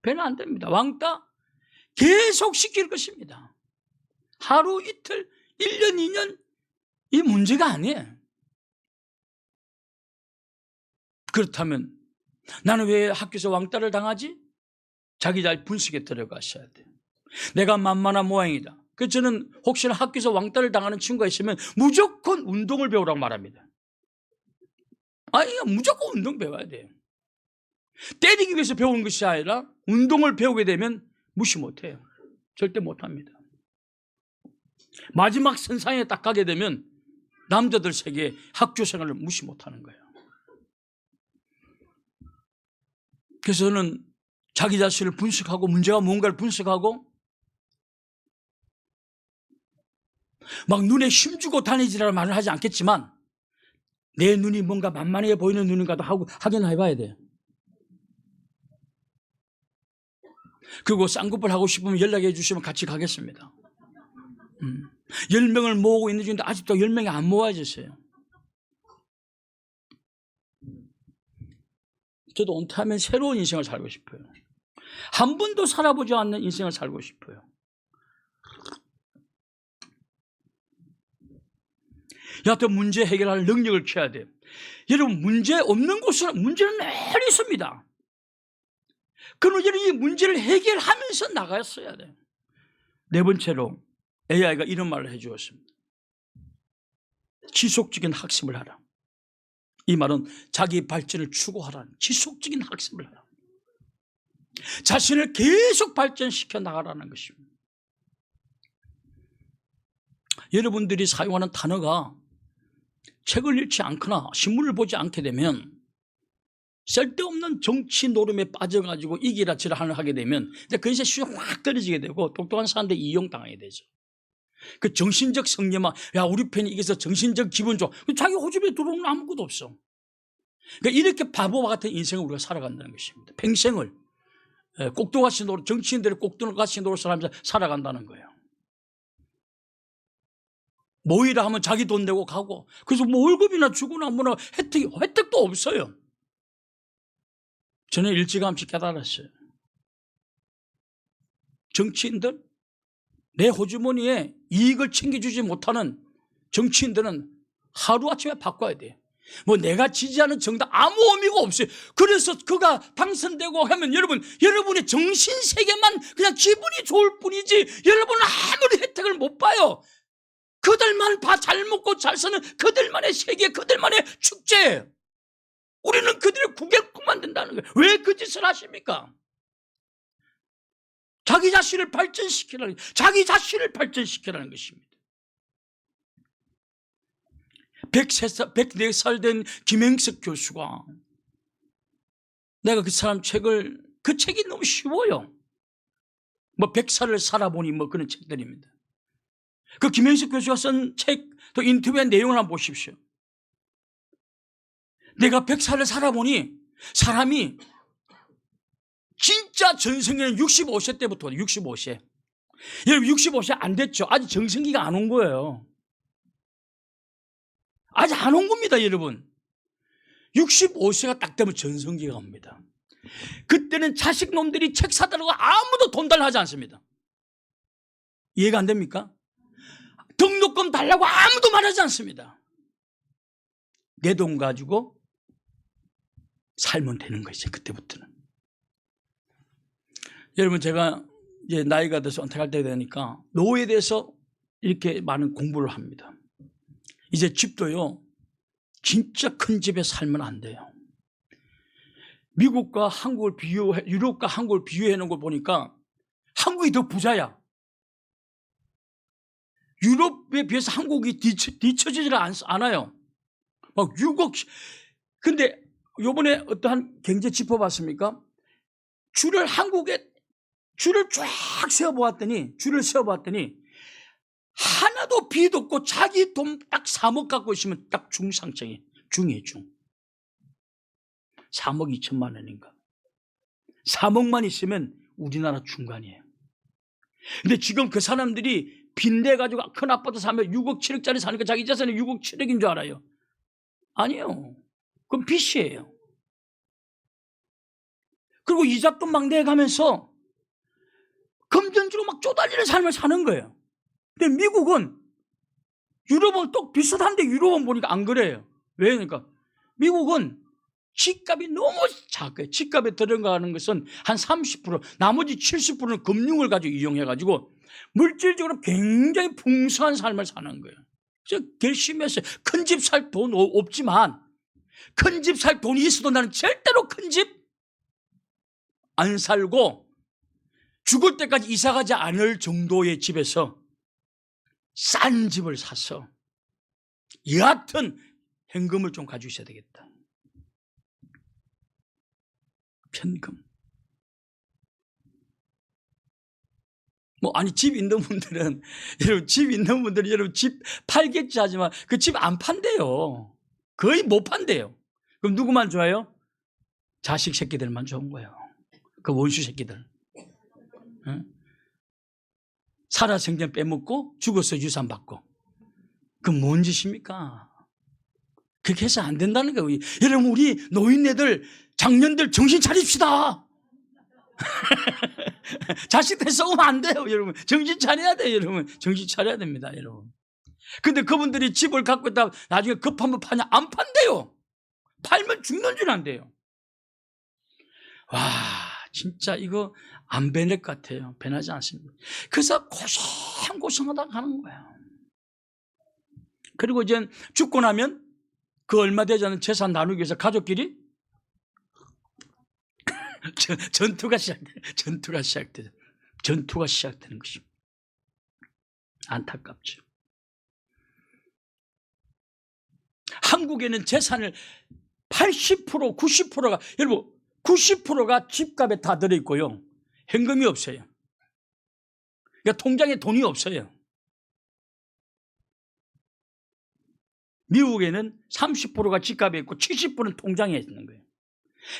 배는 안 됩니다. 왕따 계속 시킬 것입니다. 하루 이틀 1년 2년 이 문제가 아니에요. 그렇다면 나는 왜 학교에서 왕따를 당하지? 자기 잘 분석에 들어가셔야 돼요. 내가 만만한 모양이다. 그래서 저는 혹시나 학교에서 왕따를 당하는 친구가 있으면 무조건 운동을 배우라고 말합니다. 무조건 운동 배워야 돼요. 때리기 위해서 배우는 것이 아니라 운동을 배우게 되면 무시 못해요. 절대 못합니다. 마지막 선상에 딱 가게 되면 남자들 세계 학교 생활을 무시 못하는 거예요. 그래서 저는 자기 자신을 분석하고 문제가 뭔가를 분석하고 막 눈에 힘주고 다니지라는 말을 하지 않겠지만 내 눈이 뭔가 만만해 보이는 눈인가도 하고 확인해 봐야 돼요. 그리고 쌍꺼풀 하고 싶으면 연락해 주시면 같이 가겠습니다. 10명을 모으고 있는 중인데 아직도 10명이 안 모아졌어요. 저도 은퇴하면 새로운 인생을 살고 싶어요. 한 번도 살아보지 않는 인생을 살고 싶어요. 여하튼 문제 해결할 능력을 키워야 돼요. 여러분 문제 없는 곳은 문제는 늘 있습니다. 그러면 여러분이 문제를 해결하면서 나갔어야 돼요. 네 번째로 AI가 이런 말을 해주었습니다. 지속적인 학습을 하라. 이 말은 자기 발전을 추구하라는 지속적인 학습을 하라. 자신을 계속 발전시켜 나가라는 것입니다. 여러분들이 사용하는 단어가 책을 읽지 않거나 신문을 보지 않게 되면 쓸데없는 정치 노름에 빠져가지고 이기라 저라 하게 되면 그 인생 수준이 확 떨어지게 되고 똑똑한 사람들이 이용당하게 되죠. 그 정신적 성념아, 야 우리 편이 이겨서 정신적 기분 좋아. 자기 호집에 들어오면 아무것도 없어. 그러니까 이렇게 바보와 같은 인생을 우리가 살아간다는 것입니다. 평생을. 꼭두같이 노릇, 정치인들이 꼭두같이 노릇을 하면서 살아간다는 거예요. 모이라 하면 자기 돈 내고 가고, 그래서 뭐 월급이나 주거나 뭐나 혜택도 없어요. 저는 일찌감치 깨달았어요. 정치인들, 내 호주머니에 이익을 챙겨주지 못하는 정치인들은 하루아침에 바꿔야 돼요. 뭐 내가 지지하는 정당 아무 의미가 없어요. 그래서 그가 당선되고 하면 여러분의 정신세계만 그냥 기분이 좋을 뿐이지 여러분은 아무리 혜택을 못 봐요. 그들만 잘 먹고 잘 사는 그들만의 세계, 그들만의 축제. 우리는 그들의 구경꾼만 된다는 거예요. 왜 그 짓을 하십니까? 자기 자신을 발전시키라는 것입니다. 104살 된 김행석 교수가, 내가 그 사람 그 책이 너무 쉬워요. 뭐 100살을 살아보니 뭐 그런 책들입니다. 그 김행석 교수가 쓴 책, 또 인터뷰한 내용을 한번 보십시오. 내가 100살을 살아보니 사람이 진짜 전성기는 65세 때부터 65세. 여러분 65세 안 됐죠? 아직 정성기가 안 온 거예요. 아직 안 온 겁니다, 여러분. 65세가 딱 되면 전성기가 옵니다. 그때는 자식놈들이 책 사달라고 아무도 돈 달라 하지 않습니다. 이해가 안 됩니까? 등록금 달라고 아무도 말하지 않습니다. 내 돈 가지고 살면 되는 거죠, 그때부터는. 여러분, 제가 이제 나이가 돼서 은퇴할 때 되니까 노후에 대해서 이렇게 많은 공부를 합니다. 이제 집도요, 진짜 큰 집에 살면 안 돼요. 미국과 한국을 유럽과 한국을 비교해 놓은 걸 보니까 한국이 더 부자야. 유럽에 비해서 한국이 뒤처지질 않아요. 막 6억. 근데 요번에 어떠한 경제 짚어봤습니까? 줄을 쫙 세어보았더니 하나도 빚 없고 자기 돈 딱 3억 갖고 있으면 딱 중상층이에요. 중이에요, 중. 3억 2천만 원인가. 3억만 있으면 우리나라 중간이에요. 근데 지금 그 사람들이 빚내가지고 큰 아파트 사면 6억 7억짜리 사니까 자기 재산이 6억 7억인 줄 알아요. 아니요. 그건 빚이에요. 그리고 이자돈 막 내가면서 금전주로 막 쪼달리는 삶을 사는 거예요. 근데 미국은, 유럽은 또 비슷한데 유럽은 보니까 안 그래요. 왜? 그러니까 미국은 집값이 너무 작아요. 집값에 들어가는 것은 한 30%, 나머지 70%는 금융을 가지고 이용해가지고 물질적으로 굉장히 풍성한 삶을 사는 거예요. 그래서 결심했어요. 큰 집 살 돈 없지만 큰 집 살 돈이 있어도 나는 절대로 큰 집 안 살고 죽을 때까지 이사가지 않을 정도의 집에서 싼 집을 사서 여하튼 현금을 좀 가지고 있어야 되겠다. 현금. 집 있는 분들은, 여러분 집 팔겠지 하지만 그 집 안 판대요. 거의 못 판대요. 그럼 누구만 좋아요? 자식 새끼들만 좋은 거예요. 그 원수 새끼들. 응? 살아생전 빼먹고 죽어서 유산 받고. 그건 뭔 짓입니까? 그렇게 해서 안 된다는 거예요. 여러분, 우리 노인네들, 장년들 정신 차립시다. 자식들 썩으면 안 돼요, 여러분. 정신 차려야 돼요, 여러분. 정신 차려야 됩니다, 여러분. 근데 그분들이 집을 갖고 있다가 나중에 급하면 파냐? 안 판대요. 팔면 죽는 줄 안 돼요. 와, 진짜 이거 안 변할 것 같아요. 변하지 않습니다. 그래서 고생하다 가는 거야. 그리고 이제 죽고 나면 그 얼마 되지 않은 재산 나누기 위해서 가족끼리 전투가 시작되는 것입니다. 안타깝죠. 한국에는 재산을 80%, 90%가, 여러분, 90%가 집값에 다 들어있고요. 현금이 없어요. 그러니까 통장에 돈이 없어요. 미국에는 30%가 집값에 있고 70%는 통장에 있는 거예요.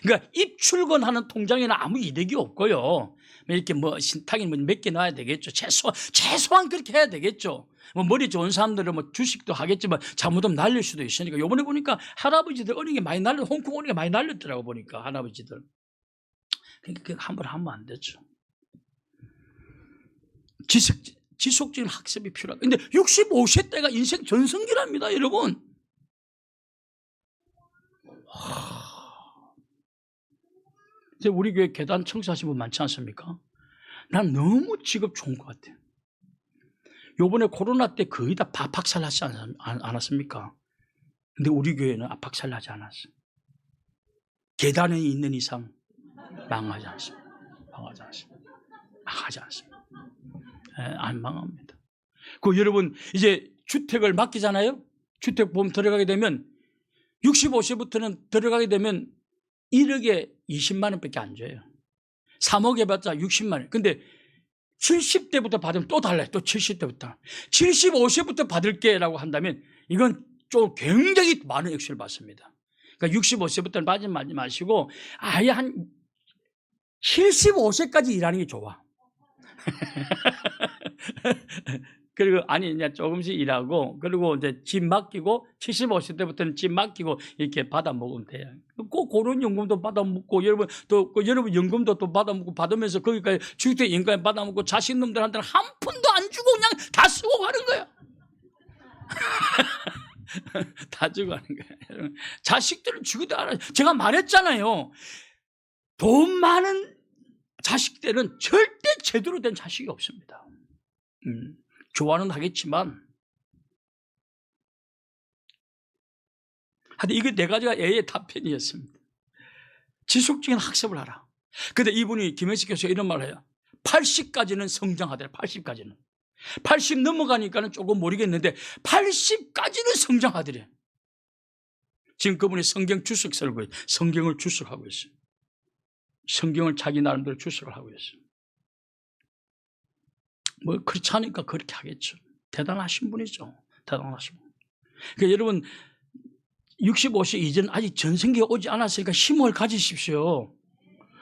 그러니까 입출근하는 통장에는 아무 이득이 없고요. 이렇게 뭐 신탁이 몇 개 넣어야 되겠죠. 최소한 그렇게 해야 되겠죠. 뭐 머리 좋은 사람들은 뭐 주식도 하겠지만 잘못하면 날릴 수도 있으니까. 요번에 보니까 할아버지들 어린 게 많이 홍콩 어린 게 많이 날렸더라고 보니까 할아버지들. 그러니까 함부로 하면 안 되죠. 지속적인 학습이 필요하다. 근데 65세 때가 인생 전성기랍니다, 여러분. 이제 우리 교회 계단 청소하신 분 많지 않습니까? 난 너무 직업 좋은 것 같아요. 요번에 코로나 때 거의 다 박살나지 않았습니까? 근데 우리 교회는 박살나지 않았어요. 계단에 있는 이상 망하지 않습니다. 망하지 않습니다. 안 망합니다. 그 여러분 이제 주택을 맡기잖아요. 주택보험 들어가게 되면 65세부터는 들어가게 되면 1억에 20만 원밖에 안 줘요. 3억 해봤자 60만 원. 근데 70대부터 받으면 또 달라요. 또 70대부터. 75세부터 받을게라고 한다면 이건 좀 굉장히 많은 액수를 받습니다. 그러니까 65세부터는 받지 마시고 아예 한 75세까지 일하는 게 좋아. 그리고 아니 이제 조금씩 일하고 그리고 이제 집 맡기고 75세 때부터는 집 맡기고 이렇게 받아 먹으면 돼요. 꼭 그런 연금도 받아 먹고 여러분 또 여러분 연금도 또 받아 먹고 받으면서 거기까지 주택 인가에 받아 먹고 자식 놈들한테는 한 푼도 안 주고 그냥 다 쓰고 가는 거야. 다 주고 가는 거야. 자식들은 주기도 알아요. 제가 말했잖아요. 돈 많은 자식들은 절대 제대로 된 자식이 없습니다. 좋아는 하겠지만 하여튼 이게 네 가지가 A의 답변이었습니다. 지속적인 학습을 하라. 근데 이분이 김혜식 교수가 이런 말을 해요. 80까지는 성장하더라. 80까지는. 80 넘어가니까는 조금 모르겠는데 80까지는 성장하더래. 지금 그분이 성경 주석 쓰고 있어요. 성경을 주석하고 있어요. 성경을 자기 나름대로 주석을 하고 있어요. 뭐 그렇지 않으니까 그렇게 하겠죠. 대단하신 분이죠. 대단하신 분. 그러니까 여러분 65세 이전 아직 전성기가 오지 않았으니까 힘을 가지십시오.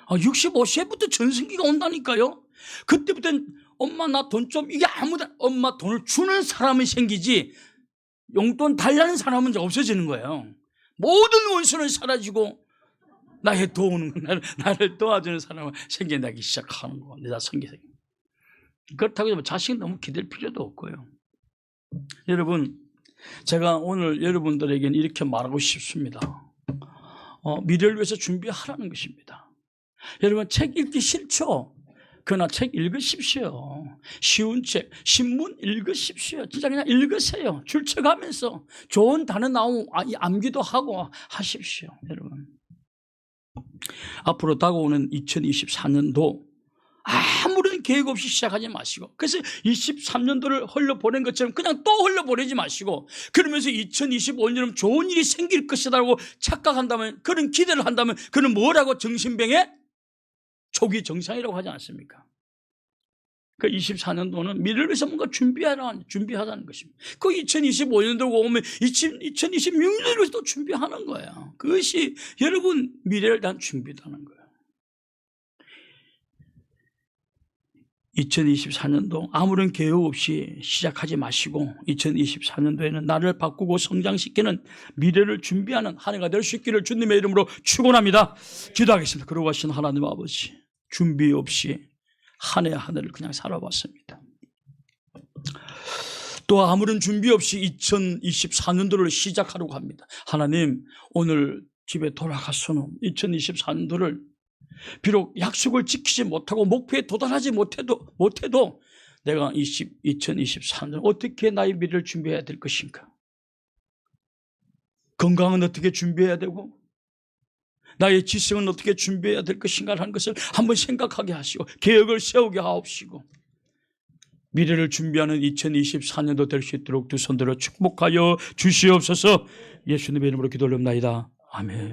65세부터 전성기가 온다니까요. 그때부터는 엄마 나 돈 좀 이게 아무도 엄마 돈을 주는 사람이 생기지 용돈 달라는 사람은 이제 없어지는 거예요. 모든 원수는 사라지고 나의 도우는 나를 도와주는 사람은 생겨나기 시작하는 거. 내가 생기생. 그렇다고 해서 자식 너무 기댈 필요도 없고요. 여러분, 제가 오늘 여러분들에게는 이렇게 말하고 싶습니다. 미래를 위해서 준비하라는 것입니다. 여러분, 책 읽기 싫죠? 그러나 책 읽으십시오. 쉬운 책, 신문 읽으십시오. 진짜 그냥 읽으세요. 출첵하면서 좋은 단어 나오면 암기도 하고 하십시오. 여러분, 앞으로 다가오는 2024년도 아무런 계획 없이 시작하지 마시고, 그래서 23년도를 흘려보낸 것처럼 그냥 또 흘려보내지 마시고, 그러면서 2025년은 좋은 일이 생길 것이라고 착각한다면, 그런 기대를 한다면 그는 뭐라고 정신병의 초기 정상이라고 하지 않습니까? 그 24년도는 미래를 위해서 뭔가 준비하자는 것입니다. 그 2025년도가 오면 2026년을 위해서 또 준비하는 거예요. 그것이 여러분 미래를 대한 준비라는 거예요. 2024년도 아무런 계획 없이 시작하지 마시고 2024년도에는 나를 바꾸고 성장시키는 미래를 준비하는 한 해가 될 수 있기를 주님의 이름으로 축원합니다. 기도하겠습니다. 그러고 하신 하나님 아버지, 준비 없이 한 해 한 해를 그냥 살아봤습니다. 또 아무런 준비 없이 2024년도를 시작하려고 합니다. 하나님, 오늘 집에 돌아가서는 2024년도를 비록 약속을 지키지 못하고 목표에 도달하지 못해도 내가 2024년 어떻게 나의 미래를 준비해야 될 것인가? 건강은 어떻게 준비해야 되고 나의 지성은 어떻게 준비해야 될 것인가 하는 것을 한번 생각하게 하시고 계획을 세우게 하옵시고 미래를 준비하는 2024년도 될 수 있도록 두 손 들어 축복하여 주시옵소서. 예수님의 이름으로 기도를 올립니다. 아멘.